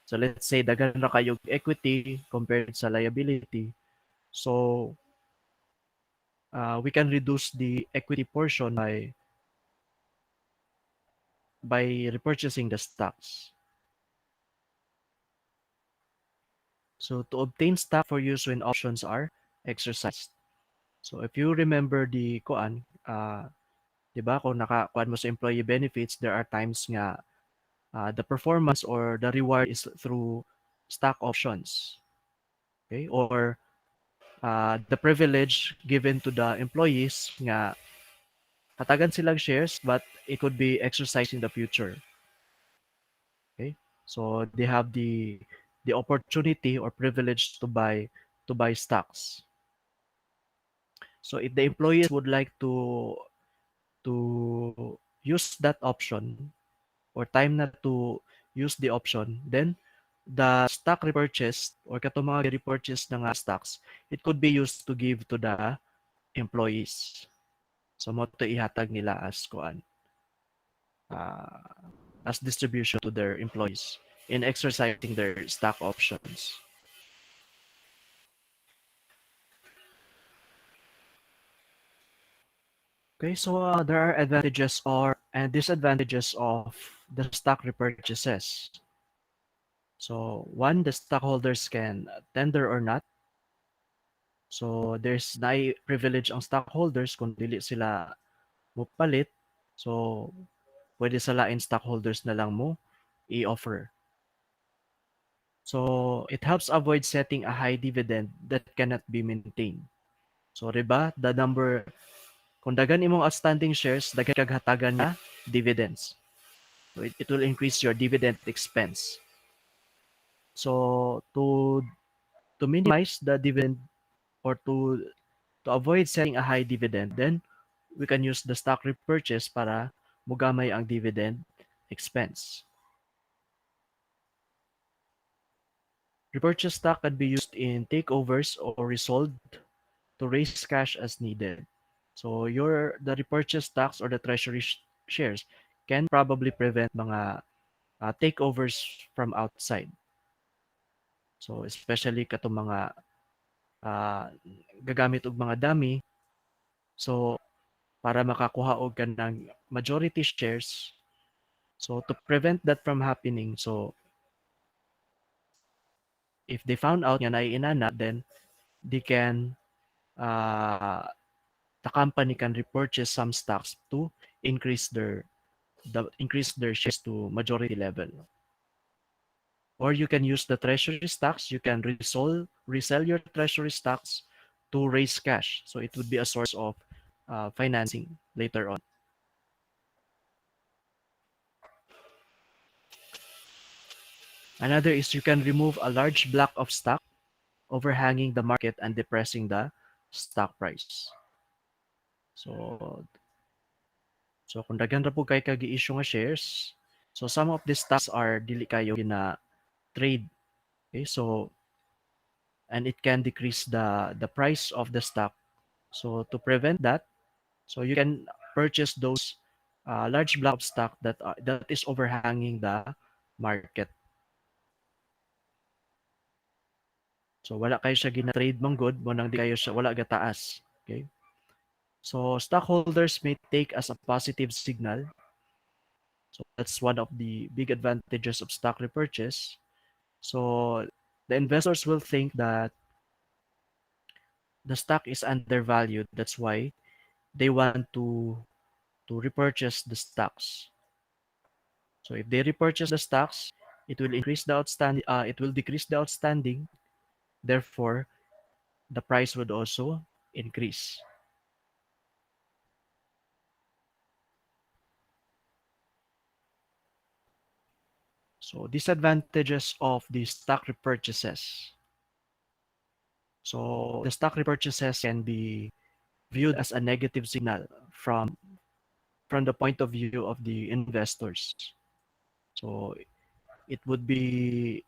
So let's say daghan na kayong equity compared sa liability. So we can reduce the equity portion by repurchasing the stocks. So to obtain stock for use when options are exercised. So if you remember the kuan, 'di ba kung nakakuan mo sa employee benefits, there are times nga the performance or the reward is through stock options. Okay? Or the privilege given to the employees nga hatagan silang shares but it could be exercised in the future. Okay? So they have the opportunity or privilege to buy stocks. So if the employees would like to use that option or time na to use the option, then the stock repurchase or katong mga repurchase na nga stocks, it could be used to give to the employees. So mo to ihatag nila as kuan, uh, as distribution to their employees in exercising their stock options. Okay, so there are advantages or and disadvantages of the stock repurchases. So one, the stockholders can tender or not. So there's na privilege ang stockholders kung dili sila mupalit. So pwede sa lain stockholders na lang mo i-offer. So it helps avoid setting a high dividend that cannot be maintained. So riba, the number kung dagan imong outstanding shares, daghan kag hatagan nga dividends. So it will increase your dividend expense. So to minimize the dividend or to avoid setting a high dividend, then we can use the stock repurchase para mugamay ang dividend expense. Repurchase stock can be used in takeovers or resold to raise cash as needed. So the repurchase stocks or the treasury shares can probably prevent mga takeovers from outside. So especially katong mga ah, gagamit og mga dummy. So para makakuha og kanang majority shares. So to prevent that from happening, so if they found out nga na inana, then they can uh, the company can repurchase some stocks to increase increase their shares to majority level. Or you can use the treasury stocks. You can resell your treasury stocks to raise cash. So it would be a source of financing later on. Another is you can remove a large block of stock overhanging the market and depressing the stock price. So kung daghan ra po kay kag-issue nga shares, so some of these stocks are dili kayo gina trade. Okay, so and it can decrease the price of the stock. So to prevent that, so you can purchase those large block of stock that is overhanging the market. So wala kayo siya gina-trade manggod mo nang di kayo siya wala gataas. Okay? So stockholders may take as a positive signal. So that's one of the big advantages of stock repurchase. So the investors will think that the stock is undervalued. That's why they want to repurchase the stocks. So if they repurchase the stocks, it will increase the outstanding. It will decrease the outstanding. Therefore, the price would also increase. So disadvantages of the stock repurchases. So the stock repurchases can be viewed as a negative signal from the point of view of the investors. So it would be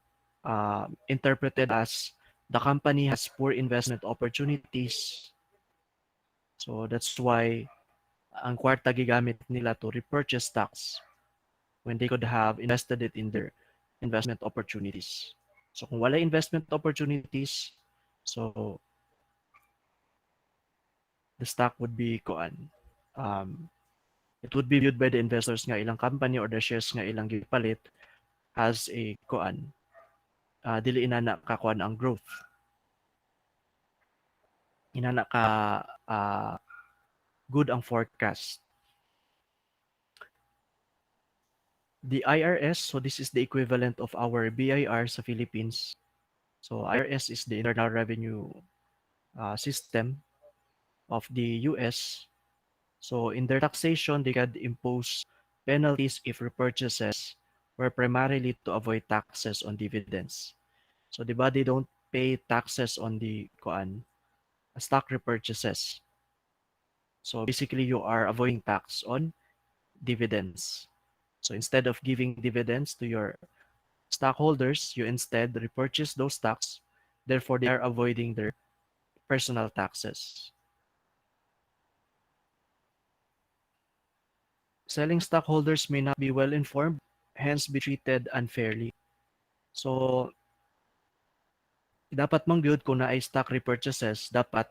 interpreted as the company has poor investment opportunities. So that's why ang kwarta gigamit nila to repurchase stocks when they could have invested it in their investment opportunities. So kung wala investment opportunities, so the stock would be kuan. Um, it would be viewed by the investors nga ilang company or the shares nga ilang gipalit as a kuan. Dili inana ka kuan ang growth. Inana ka good ang forecast. The IRS, so this is the equivalent of our BIR sa Philippines. So IRS is the Internal Revenue System of the US. So in their taxation, they can impose penalties if repurchases were primarily to avoid taxes on dividends. So di ba they don't pay taxes on the stock repurchases. So basically you are avoiding tax on dividends. So instead of giving dividends to your stockholders, you instead repurchase those stocks. Therefore, they are avoiding their personal taxes. Selling stockholders may not be well informed, hence be treated unfairly. So, dapat mong gyud kung naay stock repurchases, dapat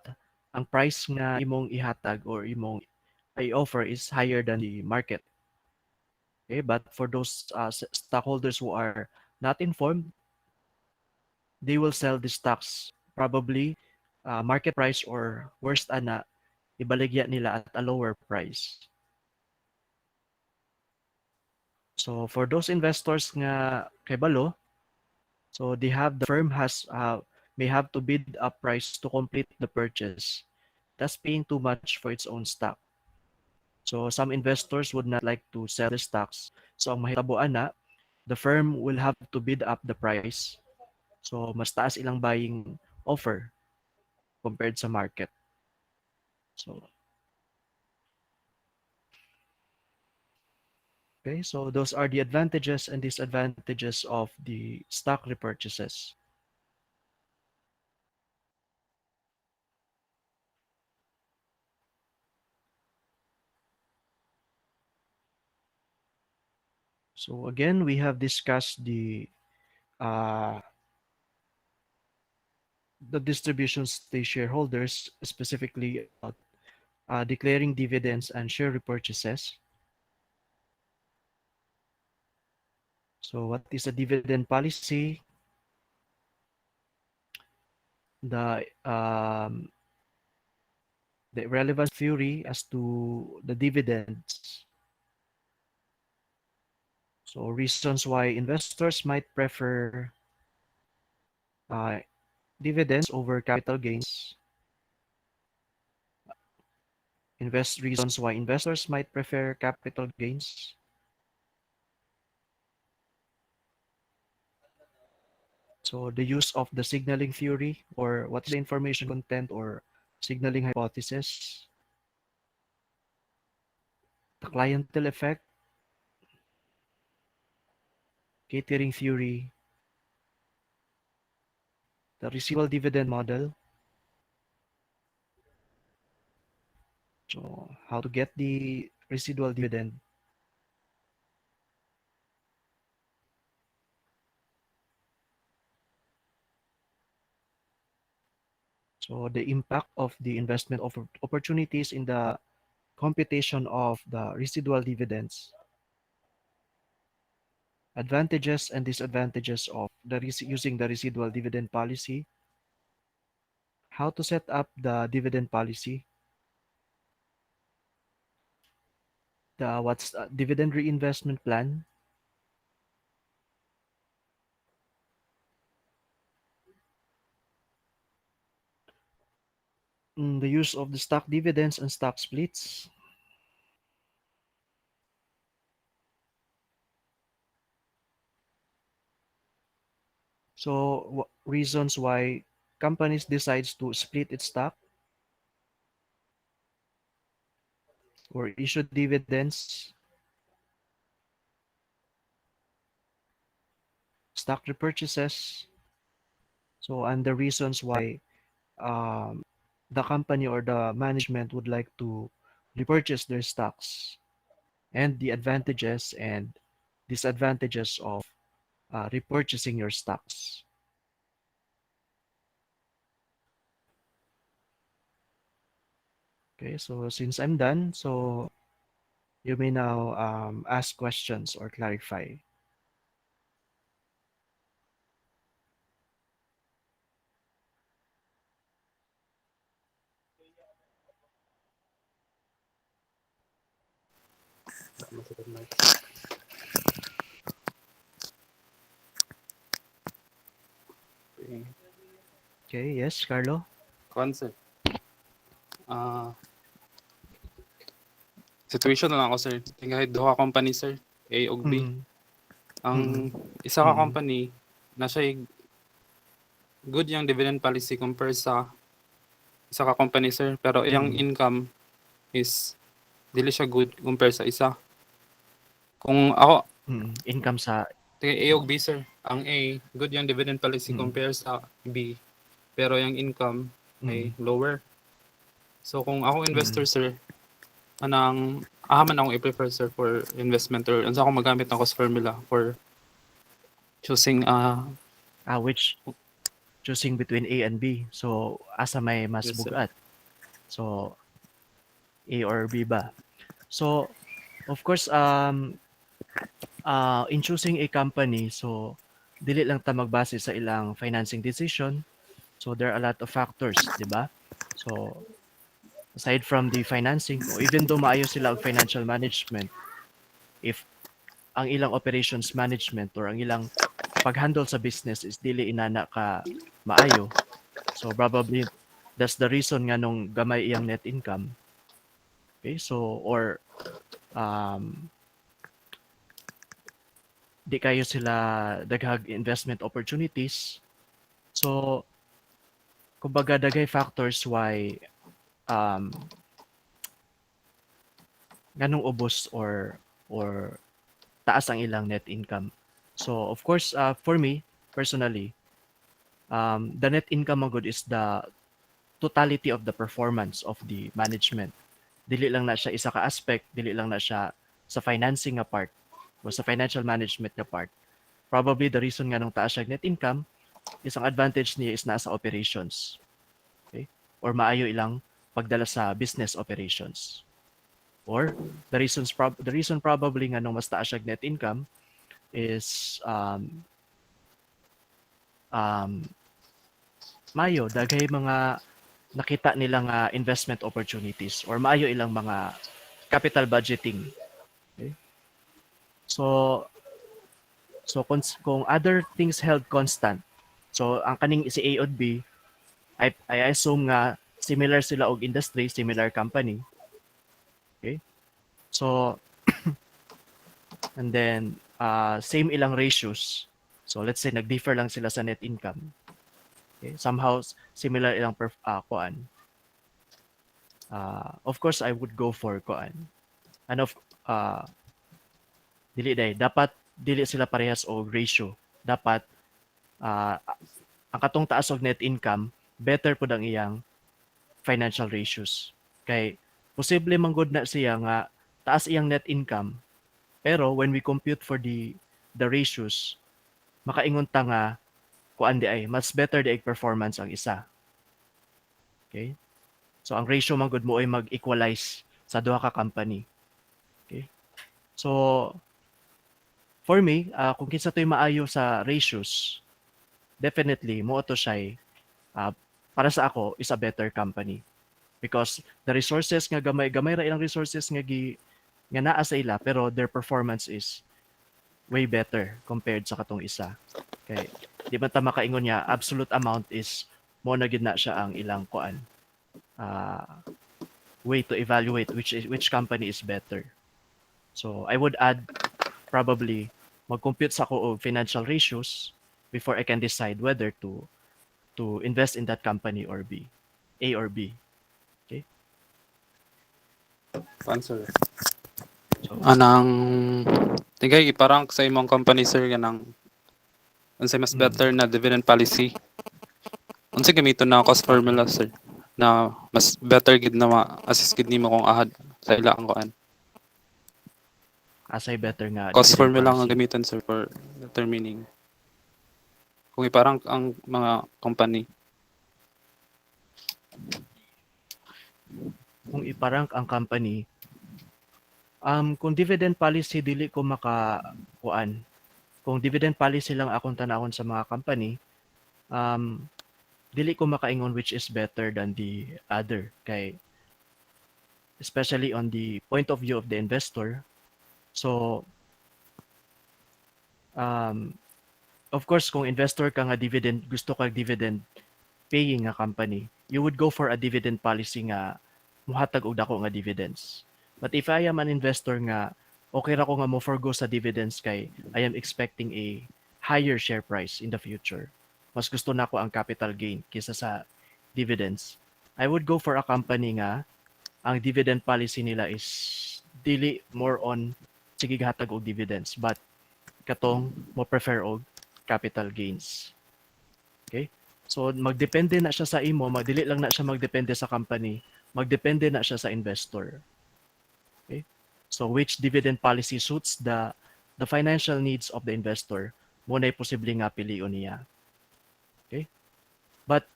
ang price nga imong ihatag or imong i-offer is higher than the market. Okay, but for those stockholders who are not informed, they will sell the stocks probably market price or worst ana ibaligya nila at a lower price. So for those investors nga kay balo, so the firm has may have to bid a price to complete the purchase, thus paying too much for its own stock. So some investors would not like to sell the stocks. So ang mahitabo ana, the firm will have to bid up the price. So mas taas ilang buying offer compared sa market. So okay, so those are the advantages and disadvantages of the stock repurchases. So again, we have discussed uh, the distributions to shareholders, specifically about declaring dividends and share repurchases. So what is a dividend policy? The the relevant theory as to the dividends. So reasons why investors might prefer uh, dividends over capital gains. Invest reasons why investors might prefer capital gains. So the use of the signaling theory, or what is the information content or signaling hypothesis, the clientele effect, catering theory, the residual dividend model. So how to get the residual dividend. So the impact of the investment opportunities in the computation of the residual dividends, advantages and disadvantages of using the residual dividend policy, how to set up the dividend policy, the what's dividend reinvestment plan, the use of the stock dividends and stock splits. So reasons why companies decides to split its stock or issue dividends, stock repurchases. So and the reasons why um, the company or the management would like to repurchase their stocks, and the advantages and disadvantages of repurchasing your stocks. Okay, so since I'm done, so you may now ask questions or clarify. Okay, yes, Carlo? Concept. Ah, situation na lang ako, sir. Kahit duha ka company, sir, A ug B. Mm, mm, Ang isa ka mm, company, na siya good yung dividend policy compare sa isa ka company, sir. Pero iyang mm, income is dili siya good compare sa isa. Kung ako, Income sa tingin A ug mm, B, sir. Ang A, good yung dividend policy mm, compare sa B. Pero yung income ay mm, lower. So kung ako mm. investor, sir, anang ahaman akong i-prefer, sir, for investment or unsa akong magamit ng cost formula for choosing Which choosing between A and B. So asa may mas yes, sir. bugat. So A or B ba? So of course in choosing a company, so dili lang ta magbase sa ilang financing decision. So there are a lot of factors, 'di ba? So aside from the financing, o even though maayo sila og financial management, if ang ilang operations management or ang ilang pag-handle sa business is dili inana ka maayo, so probably that's the reason nga nung gamay iyang net income. Okay, so or um, di kayo sila daghag investment opportunities. So kumbaga daghay factors why um, nganong ubos or taas ang ilang net income. So of course, for me personally, the net income man good is the totality of the performance of the management. Dili lang na siya isa ka aspect, dili lang na siya sa financing nga part. o sa financial management nga part. Probably the reason nga nung taas siya net income is ang advantage niya is nasa operations. Okay? Or maayo ilang pagdala sa business operations. Or the reason probably nga nung mas taas siya net income is um, maayo daghay mga nakita nilang investment opportunities or maayo ilang mga capital budgeting. Okay? So kung other things held constant, so ang kaning si A od B, I assume nga similar sila og industry, similar company. Okay? So and then same ilang ratios. So let's say nag-differ lang sila sa net income. Okay? Somehow similar ilang kuan. Of course I would go for kuan. And uh, dapat dili sila parehas og ratio. Dapat uh, ang katong taas og net income better pud ang iyang financial ratios. Kay posible manggod na siya nga taas iyang net income pero when we compute for the ratios makaingon ta nga kuan di ay mas better di ay performance ang isa. Okay? So ang ratio man gud mo ay mag-equalize sa duha ka company. Okay? So for me, kung kinsa to'y maayo sa ratios, definitely mo to siya para sa ako is a better company because the resources nga gamay ra ilang resources nga naa sa ila pero their performance is way better compared sa katong isa. Kay di man ta makaingon niya absolute amount is mo na gid na siya ang ilang kuan. Way to evaluate which company is better. So I would add probably mag-compute sa ko og financial ratios before I can decide whether to invest in that company or B, A or B. Okay? Answer. So Anang tigay parang sa imong company sir kanang unsay mas better na dividend policy. Unsay gamiton na cost formula sir na mas better gid na ma-assist gid nimo kung ahad sa ila ang kuan. asay better nga Cost dividend formula nga policy. gamiton sir for determining kung iparang ang mga company. Kung iparank ang company, kung dividend policy dili ko kuan. Kung dividend policy lang akong tanawon sa mga company, dili ko makaingon which is better than the other kay especially on the point of view of the investor. So um, of course kung investor ka nga gusto ka dividend paying nga company, you would go for a dividend policy nga muhatag og dako nga dividends. But if I am an investor nga okay ra ko nga mo forgo sa dividends kay I am expecting a higher share price in the future. Mas gusto nako ang capital gain kaysa sa dividends. I would go for a company nga ang dividend policy nila is dili more on sige hatag og dividends but katong mo prefer og capital gains. Okay? So magdepende na siya sa imo, magdili lang na siya magdepende sa company, magdepende na siya sa investor. Okay? So which dividend policy suits the financial needs of the investor, mo na posible nga pilion niya. Okay? But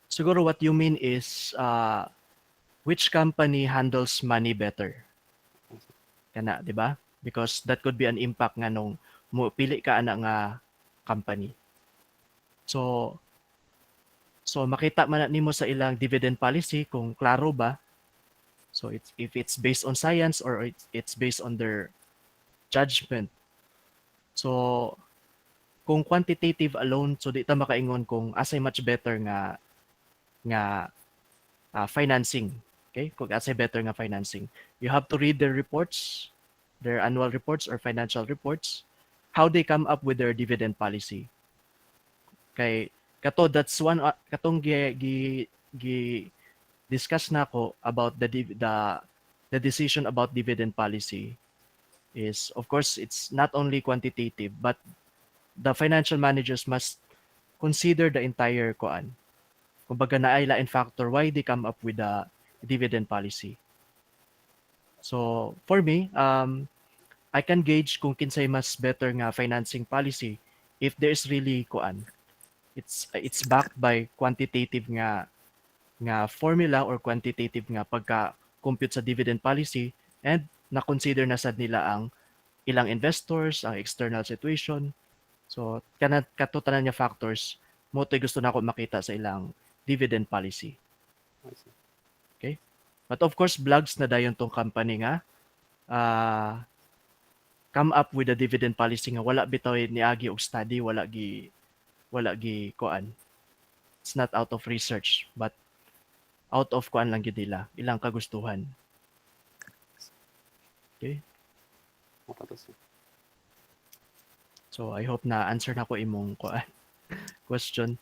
siguro what you mean is which company handles money better. Kana, di ba? Because that could be an impact nga nung mo pili ka ana nga company. So makita man nimo sa ilang dividend policy kung klaro ba. So if it's based on science or it's based on their judgment. So kung quantitative alone, so di ta makaingon kung asay much better nga financing. Okay? Kung asay better nga financing. You have to read their reports, their annual reports or financial reports, how they come up with their dividend policy. Kay that's one katong gi discuss na ako about the decision about dividend policy is of course it's not only quantitative but the financial managers must consider the entire kuan. Kumbaga na ay lain factor why they come up with the dividend policy. So for me, I can gauge kung kinsay mas better nga financing policy if there is really kuan. It's backed by quantitative nga formula or quantitative nga pagka-compute sa dividend policy and na-consider na sad nila ang ilang investors, ang external situation. So kana katotanan niya factors mo to'y gusto nako makita sa ilang dividend policy. Okay? But of course, vlogs na dayon tong company nga come up with a dividend policy nga wala bitaw niagi og study, wala gi kuan. It's not out of research, but out of kuan lang gid nila, ilang kagustuhan. Okay? Makatas. So I hope na answer na ko imong kuan question.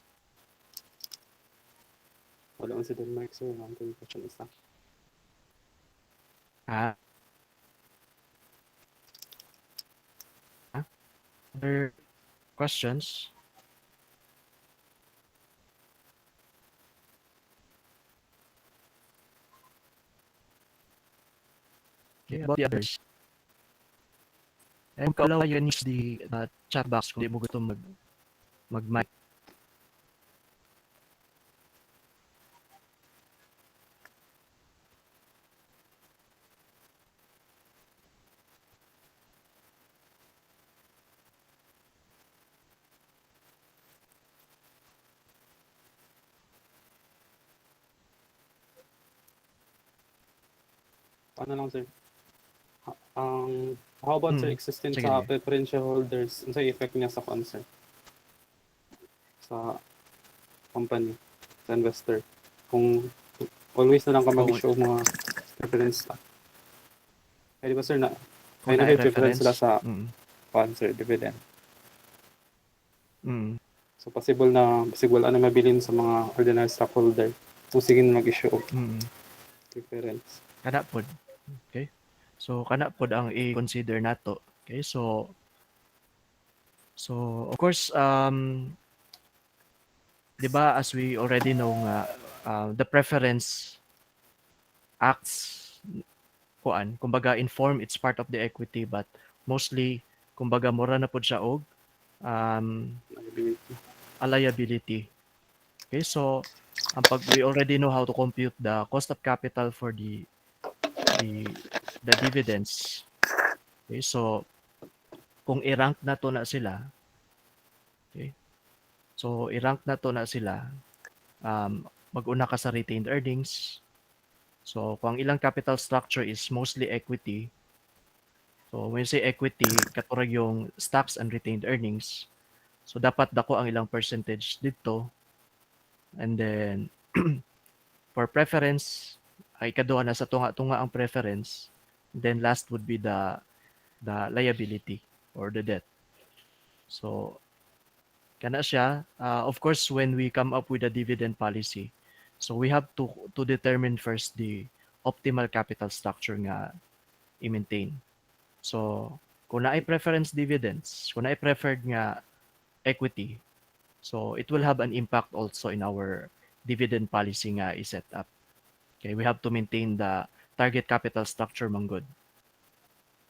Wala man si Denmark, sir. Ang question isa. Ah, other questions? Okay, about the others. And kung allow yun use the chat box kung di mo gusto mag-mic. Ano lang, sir? How about, sir, existing Sige, sa sige. preference shareholders? Ano sa effect niya sa sir? Sa company, sa investor? Kung always na lang ka mag-issue mga preference lang. Eh, di ba, sir, Kung may na preference sila reference. sa sir, dividend. Mm. So, possible ano mabilin sa mga ordinary stockholder kung sige na mag-issue of Mm. preference. Kana pod. Okay? So kana pod ang i-consider nato. Okay? So of course 'di ba as we already know nga the preference acts kuan kumbaga inform it's part of the equity but mostly kumbaga mura na pod siya og um, Liability. a liability. Okay? So ang pag we already know how to compute the cost of capital for the the dividends. Okay? So kung i-rank na to na sila, okay? So i-rank na to na sila, mag-una ka sa retained earnings. So kung ang ilang capital structure is mostly equity, so when you say equity, katurag yung stocks and retained earnings. So dapat dako ang ilang percentage dito. And then for preference, ay ikaduha na sa tunga-tunga ang preference. Then last would be the liability or the debt. So kana siya, of course when we come up with a dividend policy, so we have to determine first the optimal capital structure nga i-maintain. So kung naay preference dividends, kung naay preferred nga equity, so it will have an impact also in our dividend policy nga i-set up. Okay, we have to maintain the target capital structure man good.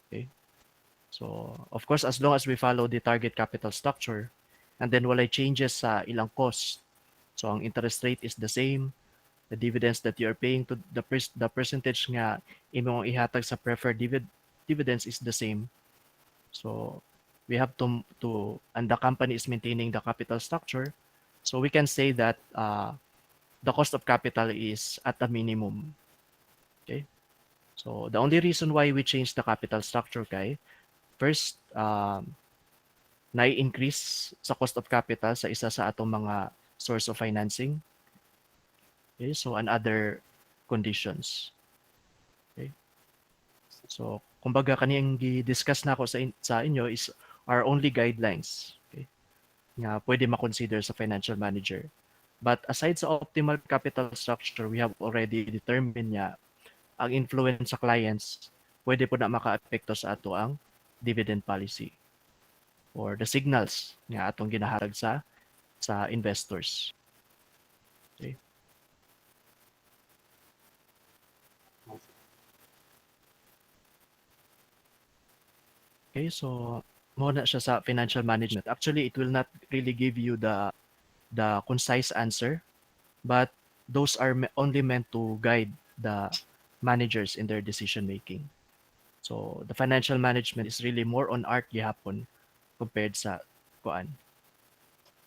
Okay? So, of course, as long as we follow the target capital structure, and then walay changes sa ilang cost. So, ang interest rate is the same, the dividends that you are paying to the percentage nga imong ihatag sa preferred dividends is the same. So, we have and the company is maintaining the capital structure. So, we can say that the cost of capital is at a minimum. Okay? So, the only reason why we change the capital structure, kay, first, nai-increase sa cost of capital sa isa sa atong mga source of financing. Okay, so and other conditions. Okay. So, kumbaga kaniyang gi-discuss na ako sa inyo is our only guidelines. Okay. Nga pwede ma-consider sa financial manager. But aside sa optimal capital structure, we have already determined nga ang influence sa clients pwede po na maka-apekto sa ato ang dividend policy or the signals nga atong ginahatag sa investors. Okay. Okay, so mo na siya sa financial management. Actually, it will not really give you the concise answer, but those are only meant to guide the managers in their decision making. So the financial management is really more on art gihapon compared sa kuan,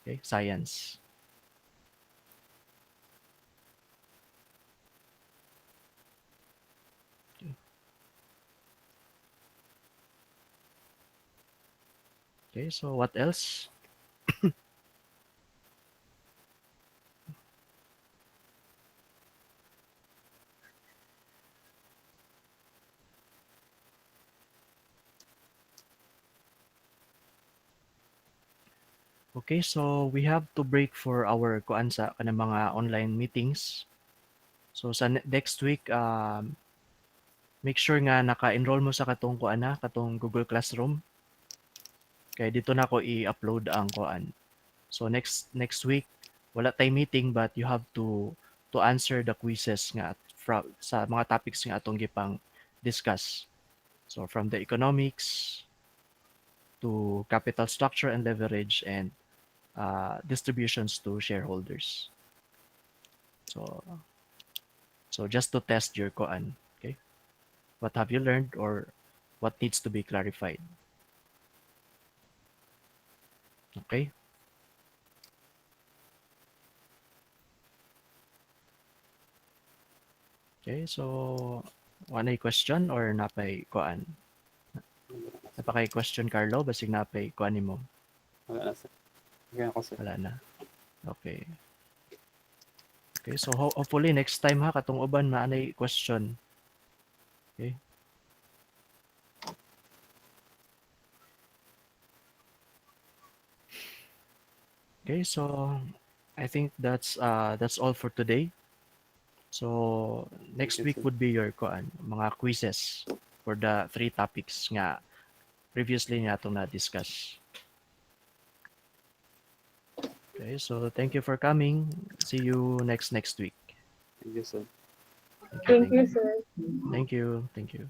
okay, science. Okay, so what else? Okay, so we have to break for our kuan sa kanang mga online meetings. So sa next week, make sure nga naka-enroll mo sa katong kuan na, katong Google Classroom. Kaya dito na ko i-upload ang kuan. So next week, wala tay meeting but you have to answer the quizzes nga sa mga topics nga atong gipang discuss. So from the economics to capital structure and leverage and distributions to shareholders. So just to test your koan, okay? What have you learned or what needs to be clarified? Okay? Okay, so wanay question or napay koan? Napakay question Carlo basig napay koan nimo? Wala na, sir. Okay ako, sir. Wala na. Okay. Okay, so hopefully next time ha katong uban maanay question. Okay? Okay, so I think that's all for today. So Thank next you, week sir. would be your koan, mga quizzes for the three topics nga previously nga itong na-discuss. Okay, so thank you for coming. See you next week. Thank you, sir. Thank you, Thank thank you, you. sir. Thank you, thank you.